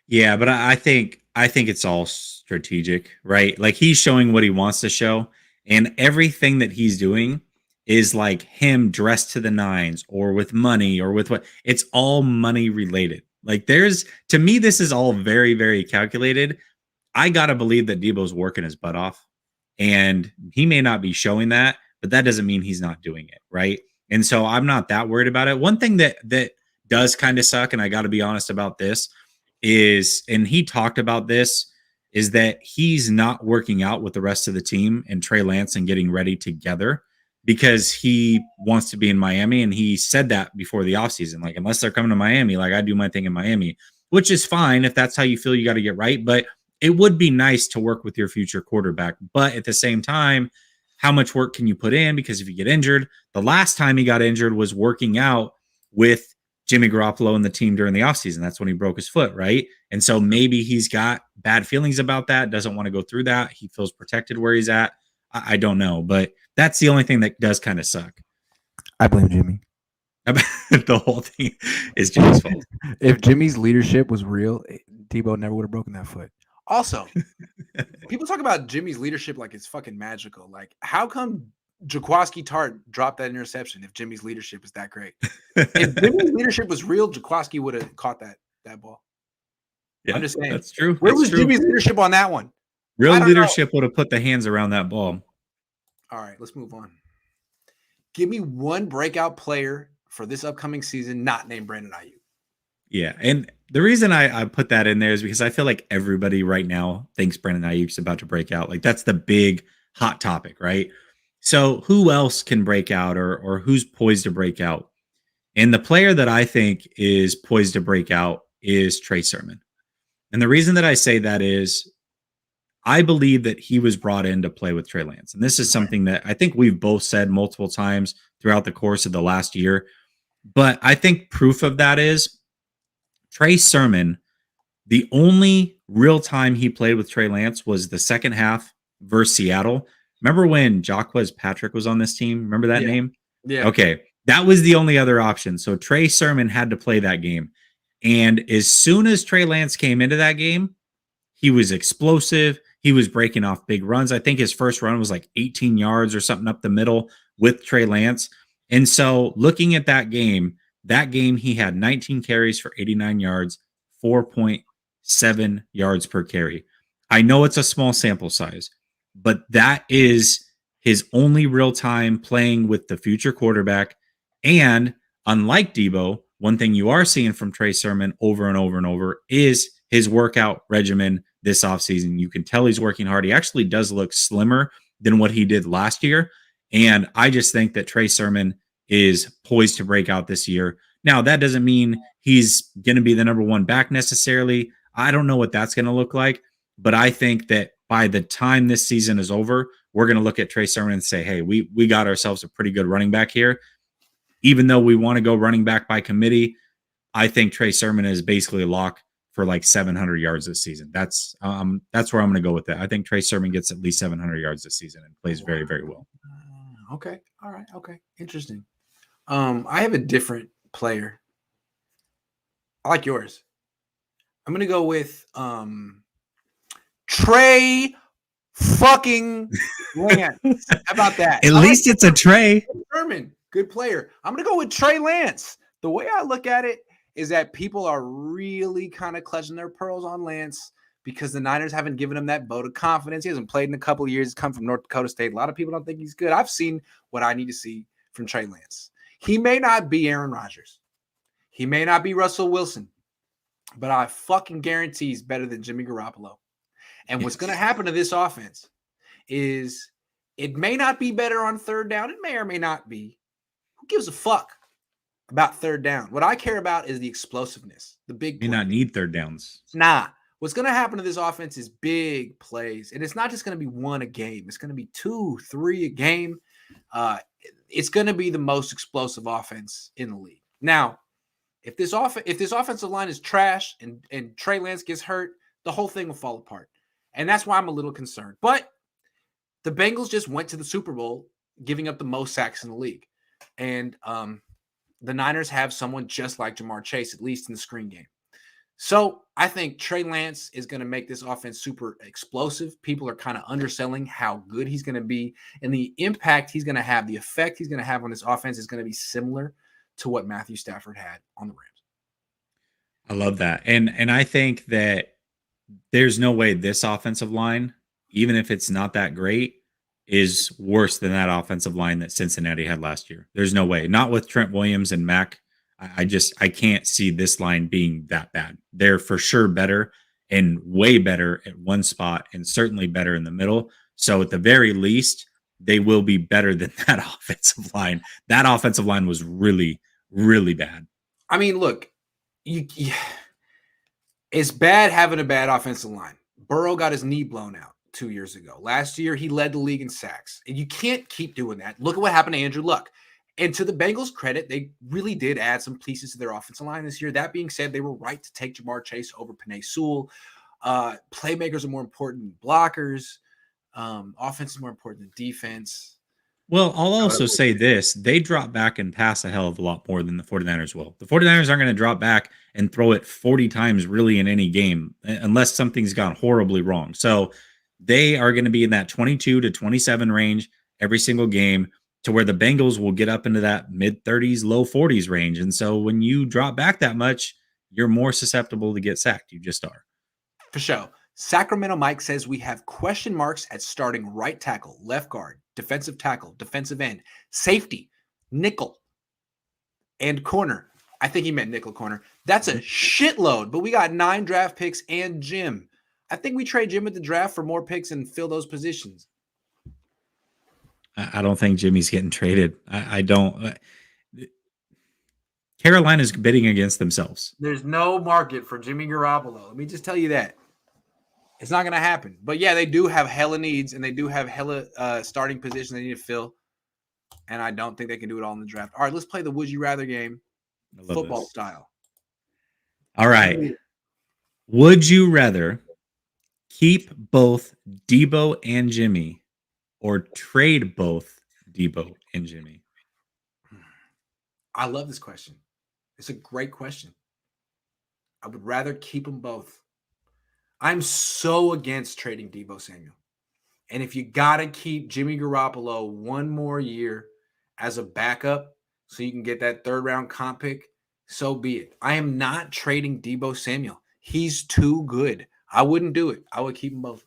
Yeah, but I think it's all strategic, right? Like, he's showing what he wants to show, and everything that he's doing is like him dressed to the nines, or with money, or with what. It's all money related. Like to me, this is all very, very calculated. I got to believe that Deebo's working his butt off, and he may not be showing that, but that doesn't mean he's not doing it. Right. And so I'm not that worried about it. One thing that does kind of suck, and I got to be honest about this, is, and he talked about this, is that he's not working out with the rest of the team and Trey Lance and getting ready together because he wants to be in Miami. And he said that before the offseason, like, unless they're coming to Miami, like, I do my thing in Miami, which is fine. If that's how you feel, you got to get right. But it would be nice to work with your future quarterback. But at the same time, how much work can you put in? Because if you get injured, the last time he got injured was working out with Jimmie Garoppolo and the team during the offseason. That's when he broke his foot, right? And so maybe he's got bad feelings about that, doesn't want to go through that. He feels protected where he's at. I don't know, but that's the only thing that does kind of suck. I blame Jimmie. The whole thing is Jimmie's fault. If Jimmie's leadership was real, Deebo never would have broken that foot. Also, people talk about Jimmie's leadership like it's fucking magical. Like, how come Jaquaski Tart dropped that interception if Jimmie's leadership is that great? If Jimmie's leadership was real, Jaquaski would have caught that ball. Yeah, I'm just saying. That's true. Where was Jimmie's leadership on that one? Real leadership would have put the hands around that ball. All right, let's move on. Give me one breakout player for this upcoming season not named Brandon Ayuk. Yeah, and the reason I put that in there is because I feel like everybody right now thinks Brandon Ayuk's about to break out. Like, that's the big hot topic, right? So who else can break out or who's poised to break out? And the player that I think is poised to break out is Trey Sermon. And the reason that I say that is I believe that he was brought in to play with Trey Lance. And this is something that I think we've both said multiple times throughout the course of the last year. But I think proof of that is Trey Sermon, the only real time he played with Trey Lance was the second half versus Seattle. Remember when Jaquez Patrick was on this team? Remember that name? Yeah. Okay. That was the only other option. So Trey Sermon had to play that game. And as soon as Trey Lance came into that game, he was explosive. He was breaking off big runs. I think his first run was like 18 yards or something up the middle with Trey Lance. And so looking at that game he had 19 carries for 89 yards, 4.7 yards per carry. I know it's a small sample size, but that is his only real time playing with the future quarterback. And unlike Deebo, one thing you are seeing from Trey Sermon over and over and over is his workout regimen this offseason. You can tell he's working hard. He actually does look slimmer than what he did last year. And I just think that Trey Sermon is poised to break out this year. Now, that doesn't mean he's going to be the number one back necessarily. I don't know what that's going to look like, but I think that by the time this season is over, we're going to look at Trey Sermon and say, hey, we got ourselves a pretty good running back here. Even though we want to go running back by committee, I think Trey Sermon is basically a lock for like 700 yards this season. That's where I'm going to go with that. I think Trey Sermon gets at least 700 yards this season and plays very, very well. Okay. All right. Okay. Interesting. I have a different player. I like yours. I'm gonna go with Trey fucking Lance. How about that? At least it's a Trey. Sermon, good player. I'm gonna go with Trey Lance. The way I look at it is that people are really kind of clutching their pearls on Lance because the Niners haven't given him that vote of confidence. He hasn't played in a couple of years. He's come from North Dakota State. A lot of people don't think he's good. I've seen what I need to see from Trey Lance. He may not be Aaron Rodgers. He may not be Russell Wilson, but I fucking guarantee he's better than Jimmie Garoppolo. And what's going to happen to this offense is it may not be better on third down. It may or may not be. Who gives a fuck about third down? What I care about is the explosiveness, the big plays. May not need third downs. Nah. What's going to happen to this offense is big plays. And it's not just going to be one a game. It's going to be 2, 3 a game. It's going to be the most explosive offense in the league. Now, if this offensive line is trash and Trey Lance gets hurt, the whole thing will fall apart. And that's why I'm a little concerned. But the Bengals just went to the Super Bowl, giving up the most sacks in the league. And the Niners have someone just like Jamar Chase, at least in the screen game. So I think Trey Lance is going to make this offense super explosive. People are kind of underselling how good he's going to be. And the impact he's going to have, the effect he's going to have on this offense is going to be similar to what Matthew Stafford had on the Rams. I love that. And I think that there's no way this offensive line, even if it's not that great, is worse than that offensive line that Cincinnati had last year. There's no way. Not with Trent Williams and Mac. I can't see this line being that bad. They're for sure better and way better at one spot and certainly better in the middle. So at the very least, they will be better than that offensive line. That offensive line was really, really bad. I mean, look, it's bad having a bad offensive line. Burrow got his knee blown out 2 years ago. Last year, he led the league in sacks. And you can't keep doing that. Look at what happened to Andrew Luck. And to the Bengals' credit, they really did add some pieces to their offensive line this year. That being said, they were right to take Jamar Chase over Penei Sewell. Playmakers are more important than blockers. Offense is more important than defense. Well, I'll also say this. They drop back and pass a hell of a lot more than the 49ers will. The 49ers aren't going to drop back and throw it 40 times really in any game unless something's gone horribly wrong. So they are going to be in that 22 to 27 range every single game to where the Bengals will get up into that mid 30s, low 40s range. And so when you drop back that much, you're more susceptible to get sacked. You just are. For sure. Sacramento Mike says we have question marks at starting right tackle, left guard, defensive tackle, defensive end, safety, nickel, and corner. I think he meant nickel corner. That's a shitload, but we got 9 draft picks and Jim. I think we trade Jim at the draft for more picks and fill those positions. I don't think Jimmy's getting traded. I don't. Carolina's bidding against themselves. There's no market for Jimmie Garoppolo. Let me just tell you that. It's not going to happen. But yeah, they do have hella needs, and they do have hella starting positions they need to fill. And I don't think they can do it all in the draft. All right, let's play the Would You Rather game, football style. All right. Would you rather keep both Deebo and Jimmie or trade both Deebo and Jimmie? I love this question. It's a great question. I would rather keep them both. I'm so against trading Deebo Samuel. And if you got to keep Jimmie Garoppolo one more year as a backup so you can get that 3rd round comp pick, so be it. I am not trading Deebo Samuel. He's too good. I wouldn't do it. I would keep them both.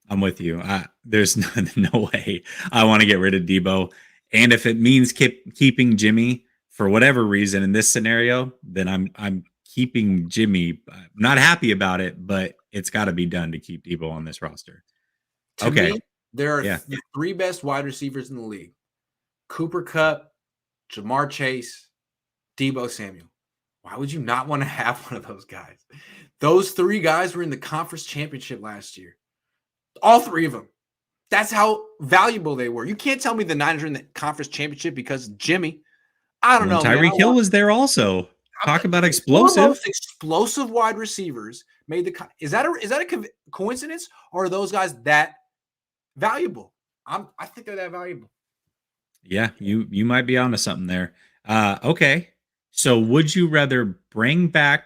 I'm with you. There's no way I want to get rid of Deebo. And if it means keeping Jimmie for whatever reason in this scenario, then I'm keeping Jimmie. I'm not happy about it, but it's got to be done to keep Deebo on this roster. To me, there are the 3 best wide receivers in the league. Cooper Kupp, Jamar Chase, Deebo Samuel. Why would you not want to have one of those guys? Those 3 guys were in the conference championship last year. All 3 of them. That's how valuable they were. You can't tell me the Niners are in the conference championship because of Jimmie. I don't know. Tyreek Hill was there also. Talk about explosive. Most explosive wide receivers made the. Is that a coincidence, or are those guys that valuable? I think they're that valuable. Yeah, you might be onto something there. Okay, so would you rather bring back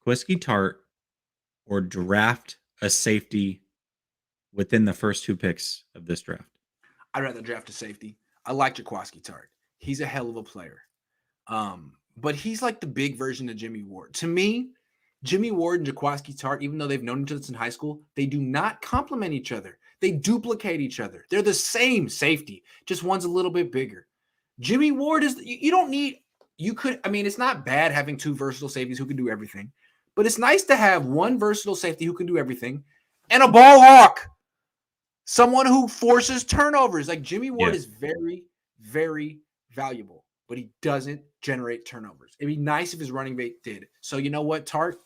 Jaquiski Tart or draft a safety within the first 2 picks of this draft? I'd rather draft a safety. I like Jaquiski Tart. He's a hell of a player. But he's like the big version of Jimmy Ward. To me, Jimmy Ward and Jaquiski Tart, even though they've known each other since high school, they do not complement each other. They duplicate each other. They're the same safety, just one's a little bit bigger. Jimmy Ward is, you don't need, it's not bad having 2 versatile safeties who can do everything, but it's nice to have one versatile safety who can do everything and a ball hawk, someone who forces turnovers. Like Jimmy Ward is very, very valuable, but he doesn't generate turnovers. It'd be nice if his running back did. So you know what, Tart?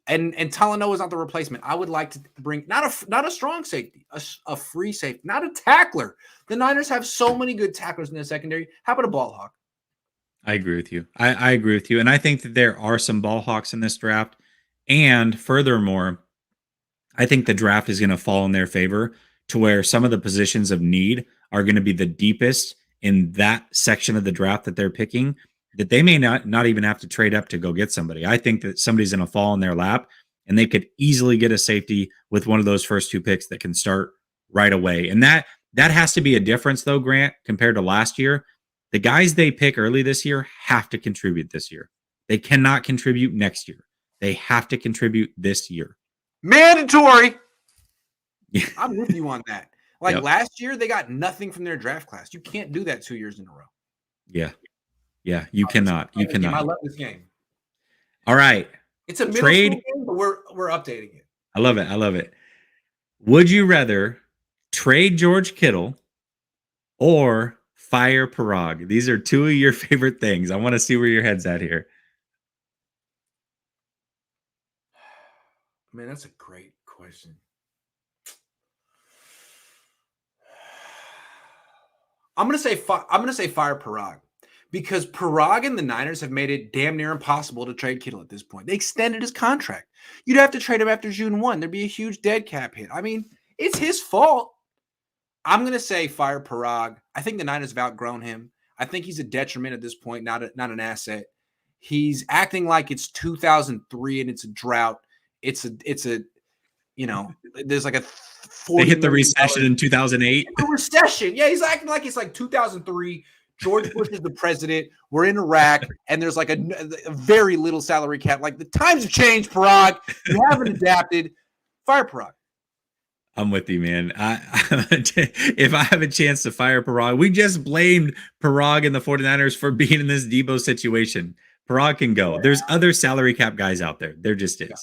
And Talanoa is not the replacement. I would like to bring not a strong safety, a free safety, not a tackler. The Niners have so many good tacklers in the secondary. How about a ball hawk? I agree with you. I agree with you. And I think that there are some ball hawks in this draft. And furthermore, I think the draft is going to fall in their favor to where some of the positions of need are going to be the deepest in that section of the draft that they're picking, that they may not even have to trade up to go get somebody. I think that somebody's going to fall in their lap and they could easily get a safety with one of those first 2 picks that can start right away. And that has to be a difference though, Grant, compared to last year. The guys they pick early this year have to contribute this year. They cannot contribute next year. They have to contribute this year. Mandatory. Yeah. I'm with you on that. Like Yep. last year, they got nothing from their draft class. You can't do that 2 years in a row. Yeah. Yeah. You cannot. You I cannot. love this game. All right. It's a middle Trade. school game, but we're updating it. I love it. I love it. Would you rather trade George Kittle or fire Parag? These are two of your favorite things. I want to see where your head's at here. Man, that's a great question. I'm gonna say fire Parag, because Parag and the Niners have made it damn near impossible to trade Kittle at this point. They extended his contract. You'd have to trade him after June 1. There'd be a huge dead cap hit. I mean, it's his fault. I'm gonna say fire Parag. I think the Niners have outgrown him. I think he's a detriment at this point, not an asset. He's acting like it's 2003 and it's a drought. It's a there's like a They hit the recession in 2008. A recession. Yeah, he's acting like it's like 2003. George Bush is the president. We're in Iraq, and there's like a very little salary cap. Like the times have changed, Parag. You haven't adapted. Fire Parag. I'm with you, man. If I have a chance to fire Parag, we just blamed Parag and the 49ers for being in this Deebo situation. Parag can go. Yeah. There's other salary cap guys out there. There just is. Yeah.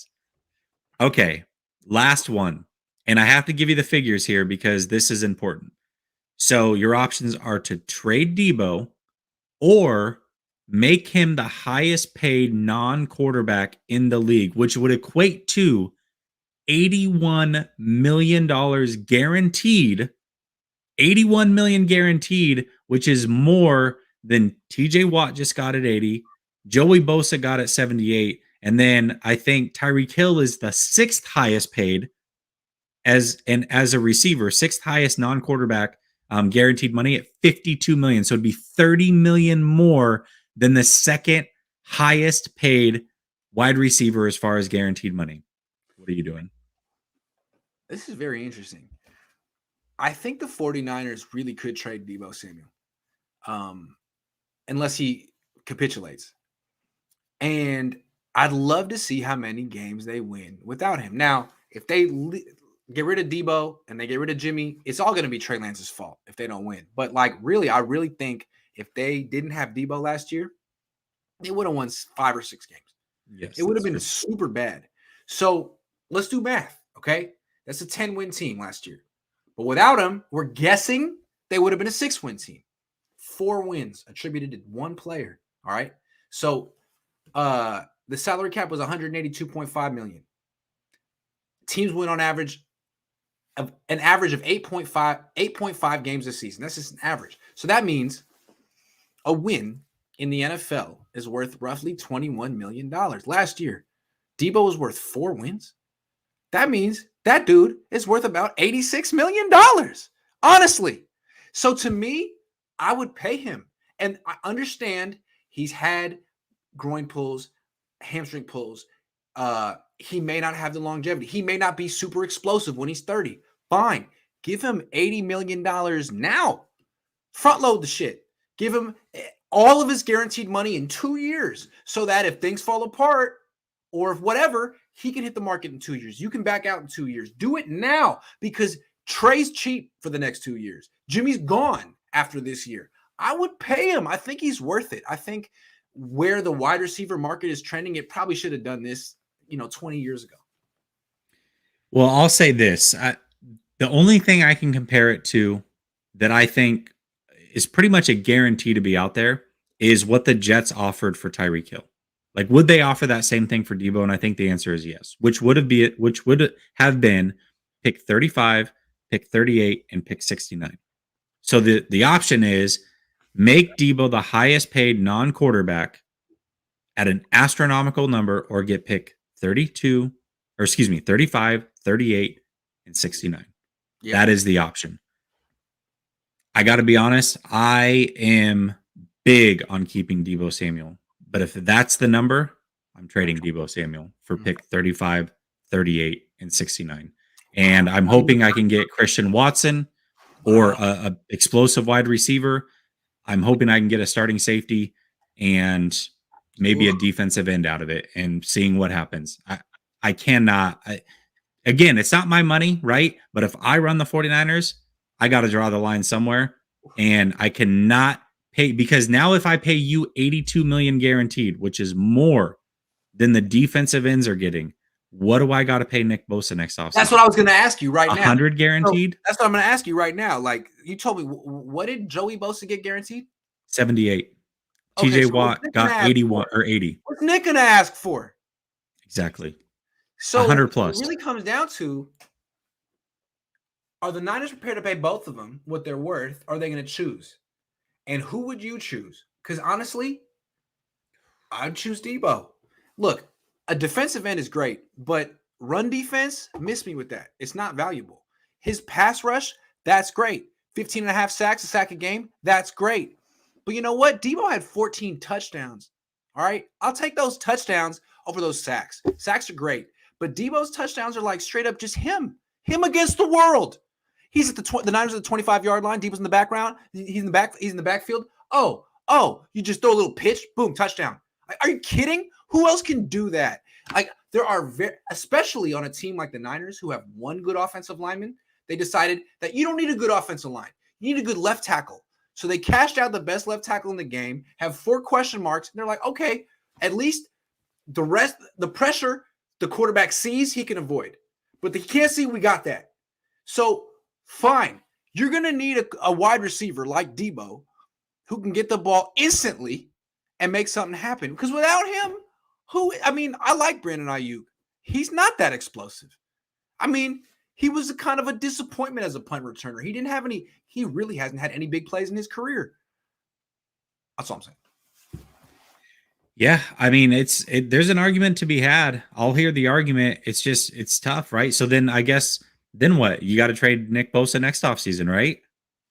Okay, last one. And I have to give you the figures here because this is important. So your options are to trade Deebo or make him the highest paid non-quarterback in the league, which would equate to $81 million guaranteed. $81 million guaranteed, which is more than TJ Watt just got at 80. Joey Bosa got at 78. And then I think Tyreek Hill is the sixth highest paid as a receiver, sixth highest non-quarterback guaranteed money at $52 million. So it'd be $30 million more than the second highest paid wide receiver as far as guaranteed money. What are you doing? This is very interesting. I think the 49ers really could trade Deebo Samuel, unless he capitulates. And I'd love to see how many games they win without him. Now, if they get rid of Deebo and they get rid of Jimmie, it's all going to be Trey Lance's fault if they don't win. But like, really, I really think if they didn't have Deebo last year, they would have won 5 or 6 games. Yes, it would have been super bad. So let's do math, okay? That's a 10-win team last year. But without him, we're guessing they would have been a 6-win team. 4 wins attributed to one player, all right? So the salary cap was $182.5 million. Teams win on average of 8.5 games this season. That's just an average. So that means a win in the NFL is worth roughly $21 million. Last year, Deebo was worth 4 wins. That means that dude is worth about $86 million. Honestly. So to me, I would pay him. And I understand he's had groin pulls, hamstring pulls. He may not have the longevity. He may not be super explosive when he's 30. Fine. Give him $80 million now. Front load the shit. Give him all of his guaranteed money in 2 years so that if things fall apart or if whatever, he can hit the market in 2 years. You can back out in 2 years. Do it now because Trey's cheap for the next 2 years. Jimmie's gone after this year. I would pay him. I think he's worth it. I think where the wide receiver market is trending, it probably should have done this, 20 years ago. Well, I'll say this. The only thing I can compare it to that I think is pretty much a guarantee to be out there is what the Jets offered for Tyreek Hill. Like, would they offer that same thing for Deebo? And I think the answer is yes, which would have been pick 35, pick 38, and pick 69. So the option is make Deebo the highest paid non-quarterback at an astronomical number or get pick 35, 38, and 69. Yeah. That is the option. I got to be honest, I am big on keeping Deebo Samuel. But if that's the number, I'm trading Deebo Samuel for pick 35, 38, and 69. And I'm hoping I can get Christian Watson or a explosive wide receiver. I'm hoping I can get a starting safety. And, maybe a defensive end out of it and seeing what happens. I cannot. Again, it's not my money, right? But if I run the 49ers, I got to draw the line somewhere, and I cannot pay, because now if I pay you 82 million guaranteed, which is more than the defensive ends are getting, what do I got to pay Nick Bosa next offseason? That's what I was going to ask you right now. 100 guaranteed? So that's what I'm going to ask you right now. Like, you told me, what did Joey Bosa get guaranteed? 78. Okay, TJ so Watt got 81 or 80. What's Nick going to ask for? Exactly. So 100 plus. It really comes down to, are the Niners prepared to pay both of them what they're worth? Or are they going to choose? And who would you choose? Because honestly, I'd choose Deebo. Look, a defensive end is great, but run defense, miss me with that. It's not valuable. His pass rush, that's great. 15 and a half sacks, a sack a game, that's great. But you know what? Deebo had 14 touchdowns. All right? I'll take those touchdowns over those sacks. Sacks are great. But Deebo's touchdowns are like straight up just him against the world. He's at the Niners at the 25-yard line. Deebo's in the background. He's in the backfield. Oh, you just throw a little pitch, boom, touchdown. Are you kidding? Who else can do that? Like, there are especially on a team like the Niners who have one good offensive lineman, they decided that you don't need a good offensive line. You need a good left tackle. So they cashed out the best left tackle in the game, have 4 question marks, and they're like, okay, at least the pressure the quarterback sees, he can avoid. But he can't see, we got that. So, fine. You're going to need a wide receiver like Deebo who can get the ball instantly and make something happen. Because without him, I like Brandon Ayuk. He's not that explosive. I mean, he was kind of a disappointment as a punt returner. He really hasn't had any big plays in his career. That's all I'm saying. Yeah, I mean, there's an argument to be had. I'll hear the argument. It's tough, right? So then I guess, then what? You got to trade Nick Bosa next offseason, right?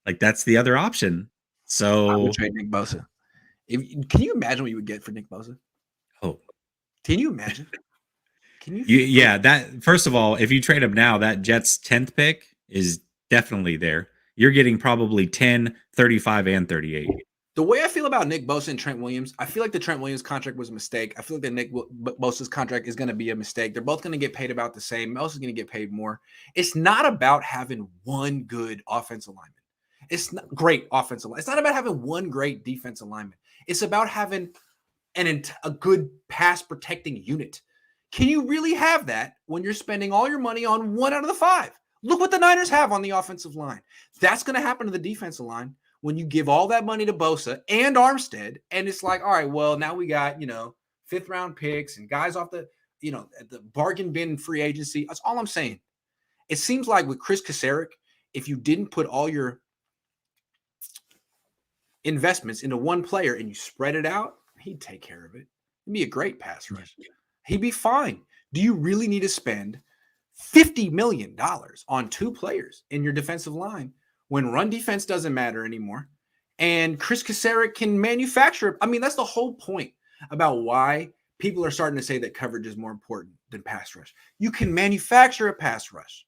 Like, that's the other option. So I would trade Nick Bosa. Can you imagine what you would get for Nick Bosa? Oh, can you imagine? Yeah, that, first of all, if you trade him now, that Jets 10th pick is definitely there. You're getting probably 10, 35, and 38. The way I feel about Nick Bosa and Trent Williams, I feel like the Trent Williams contract was a mistake. I feel like the Nick Bosa's contract is going to be a mistake. They're both going to get paid about the same. Bosa's going to get paid more. It's not about having one good offensive lineman. It's not great offensive line. It's not about having one great defensive lineman. It's about having a good pass protecting unit. Can you really have that when you're spending all your money on 1 out of the 5? Look what the Niners have on the offensive line. That's going to happen to the defensive line when you give all that money to Bosa and Armstead, and it's like, all right, well, now we got, 5th round picks and guys off the bargain bin free agency. That's all I'm saying. It seems like with Chris Kasarik, if you didn't put all your investments into one player and you spread it out, he'd take care of it. He'd be a great pass rush. He'd be fine. Do you really need to spend $50 million on 2 players in your defensive line when run defense doesn't matter anymore and Chris Kasarik can manufacture? I mean, that's the whole point about why people are starting to say that coverage is more important than pass rush. You can manufacture a pass rush.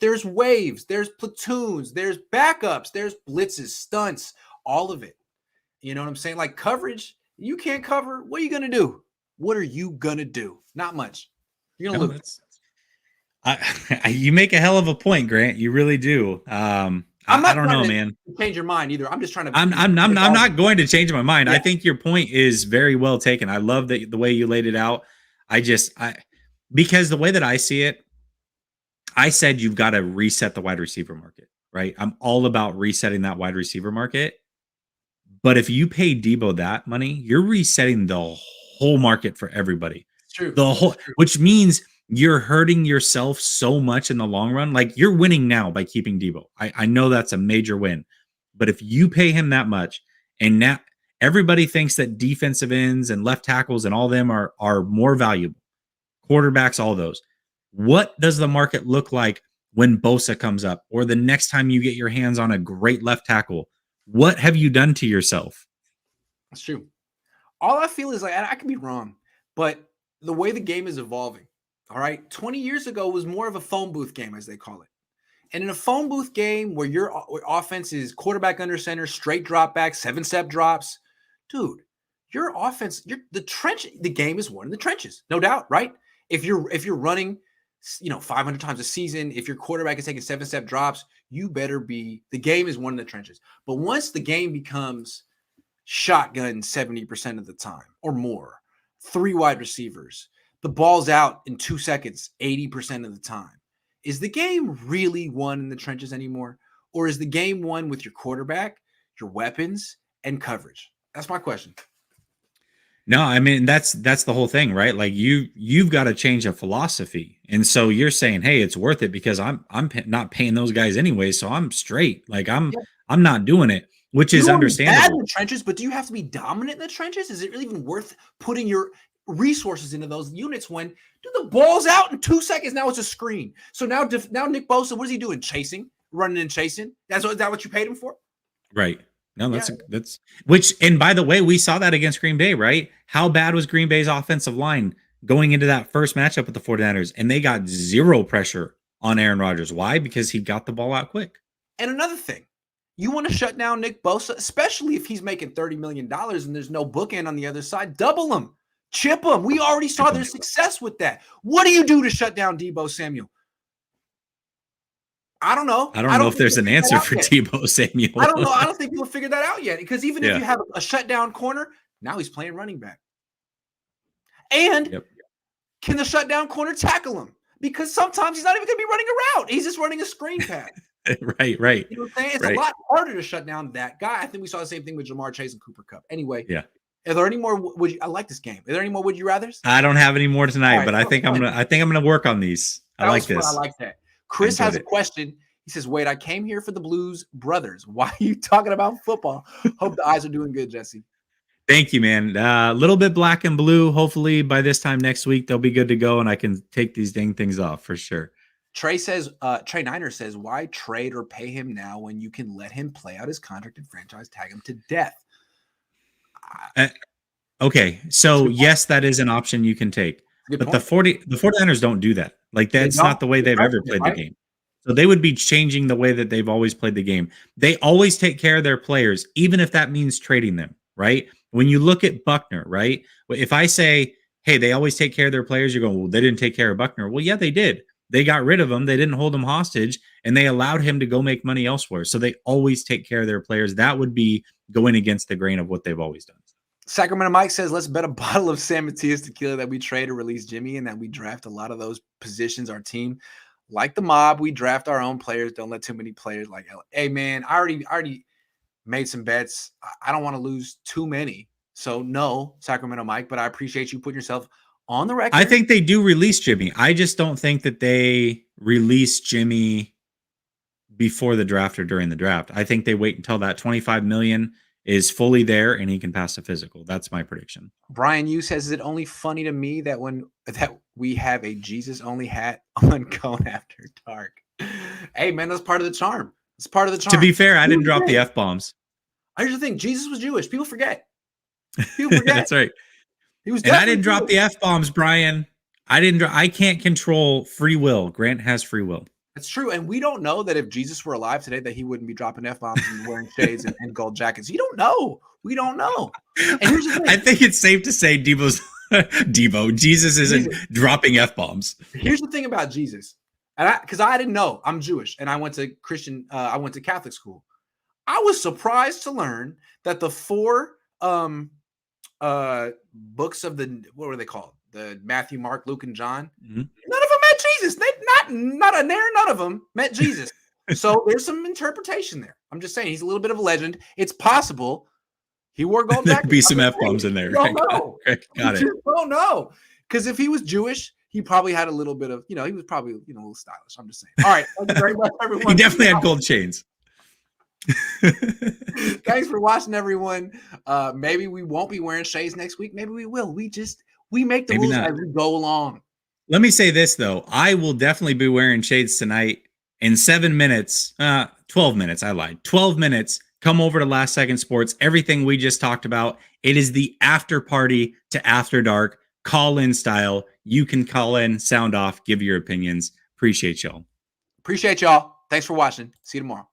There's waves, there's platoons, there's backups, there's blitzes, stunts, all of it. You know what I'm saying? Like, coverage, you can't cover. What are you going to do? What are you going to do? Not much. You're going to lose. You make a hell of a point, Grant. You really do. I don't know, man. Change your mind either. I'm just trying to. I'm not going to change my mind. Yeah. I think your point is very well taken. I love the way you laid it out. Because the way that I see it, I said you've got to reset the wide receiver market, right? I'm all about resetting that wide receiver market. But if you pay Deebo that money, you're resetting the whole market for everybody. It's true. Which means you're hurting yourself so much in the long run. Like, you're winning now by keeping Deebo. I know that's a major win. But if you pay him that much, and now everybody thinks that defensive ends and left tackles and all them are more valuable, quarterbacks, all those. What does the market look like when Bosa comes up, or the next time you get your hands on a great left tackle? What have you done to yourself? That's true. All I feel is, like, I could be wrong, but the way the game is evolving, all right, 20 years ago was more of a phone booth game, as they call it. And in a phone booth game where your offense is quarterback under center, straight drop back, 7-step drops, dude, your offense, the game is won in the trenches, no doubt, right? If you're running, 500 times a season, if your quarterback is taking 7-step drops, you better be. The game is won in the trenches. But once the game becomes shotgun 70% of the time or more, 3 wide receivers, the ball's out in 2 seconds 80% of the time, is the game really won in the trenches anymore? Or is the game won with your quarterback, your weapons, and coverage? That's my question. No, I mean that's the whole thing, right? Like you've got to change a philosophy, and so you're saying, hey, it's worth it because I'm not paying those guys anyway, so I'm straight. Like I'm not doing it, which is understandable. Bad in the trenches, but do you have to be dominant in the trenches? Is it really even worth putting your resources into those units when the ball's out in 2 seconds? Now it's a screen. So now Nick Bosa, what is he doing? Running and chasing. Is that what you paid him for? Right. No, that's which, and by the way, we saw that against Green Bay, right? How bad was Green Bay's offensive line going into that first matchup with the 49ers? And they got zero pressure on Aaron Rodgers. Why? Because he got the ball out quick. And another thing, you want to shut down Nick Bosa, especially if he's making $30 million and there's no bookend on the other side, double him, chip him. We already saw their success with that. What do you do to shut down Deebo Samuel? I don't know. I don't know if there's an answer for Deebo Samuel. I don't know. I don't think people figured that out yet. Because even if you have a shutdown corner, now he's playing running back. And can the shutdown corner tackle him? Because sometimes he's not even going to be running a route. He's just running a screen pass. Right. You know what I'm saying? It's a lot harder to shut down that guy. I think we saw the same thing with Jamar Chase and Cooper Kupp. Anyway, are there any more? I like this game. Are there any more would you rather's? I don't have any more tonight, but I think I'm gonna work on these. I like this. I like that. Chris has a question. He says, wait, I came here for the Blues Brothers. Why are you talking about football? Hope the eyes are doing good, Jesse. Thank you, man. A little bit black and blue. Hopefully by this time next week, they'll be good to go and I can take these dang things off for sure. Trey Niner says, why trade or pay him now when you can let him play out his contract and franchise tag him to death? Okay. So yes, that is an option you can take. But the 49ers don't do that. Like that's not the way they've ever played the game. So they would be changing the way that they've always played the game. They always take care of their players, even if that means trading them, right? When you look at Buckner, right? If I say, hey, they always take care of their players, you're going, well, they didn't take care of Buckner. Well, yeah, they did. They got rid of him. They didn't hold him hostage, and they allowed him to go make money elsewhere. So they always take care of their players. That would be going against the grain of what they've always done. Sacramento Mike says, let's bet a bottle of San Matias tequila that we trade or release Jimmie and that we draft a lot of those positions. Our team, like the mob, we draft our own players. Don't let too many players like, hey, man, I already made some bets. I don't want to lose too many. So no, Sacramento Mike, but I appreciate you putting yourself on the record. I think they do release Jimmie. I just don't think that they release Jimmie before the draft or during the draft. I think they wait until that $25 million is fully there and he can pass the physical. That's my prediction. Brian Yu says, is it only funny to me that we have a Jesus only hat on Cohn After Dark? Hey man, that's part of the charm. It's part of the charm. To be fair, I didn't drop the F-bombs. Here's the thing. Jesus was Jewish. People forget. That's right. He was, and I didn't drop the F-bombs, Brian. I can't control free will. Grant has free will. That's true. And we don't know that if Jesus were alive today, that he wouldn't be dropping F-bombs and wearing shades and gold jackets. You don't know. We don't know. And here's the thing. I think it's safe to say Jesus isn't dropping F-bombs. Here's the thing about Jesus. And because I didn't know. I'm Jewish and I went to Catholic school. I was surprised to learn that the 4 books of what were they called? The Matthew, Mark, Luke, and John. Mm-hmm. None of them met Jesus. None of them met Jesus. So there's some interpretation there. I'm just saying he's a little bit of a legend. It's possible he wore gold jacket. There'd be some F-bombs in there. Don't know. Got it. Don't know. Because if he was Jewish, he probably had a little bit of, he was probably, a little stylish. I'm just saying. All right. Thank you very much, everyone. He definitely had gold chains. Thanks for watching, everyone. Maybe we won't be wearing shades next week. Maybe we will. We make the rules as we go along. Let me say this though. I will definitely be wearing shades tonight. In 7 minutes, 12 minutes, I lied. 12 minutes. Come over to Last Second Sports. Everything we just talked about. It is the after party to After Dark. Call in style. You can call in, sound off, give your opinions. Appreciate y'all. Thanks for watching. See you tomorrow.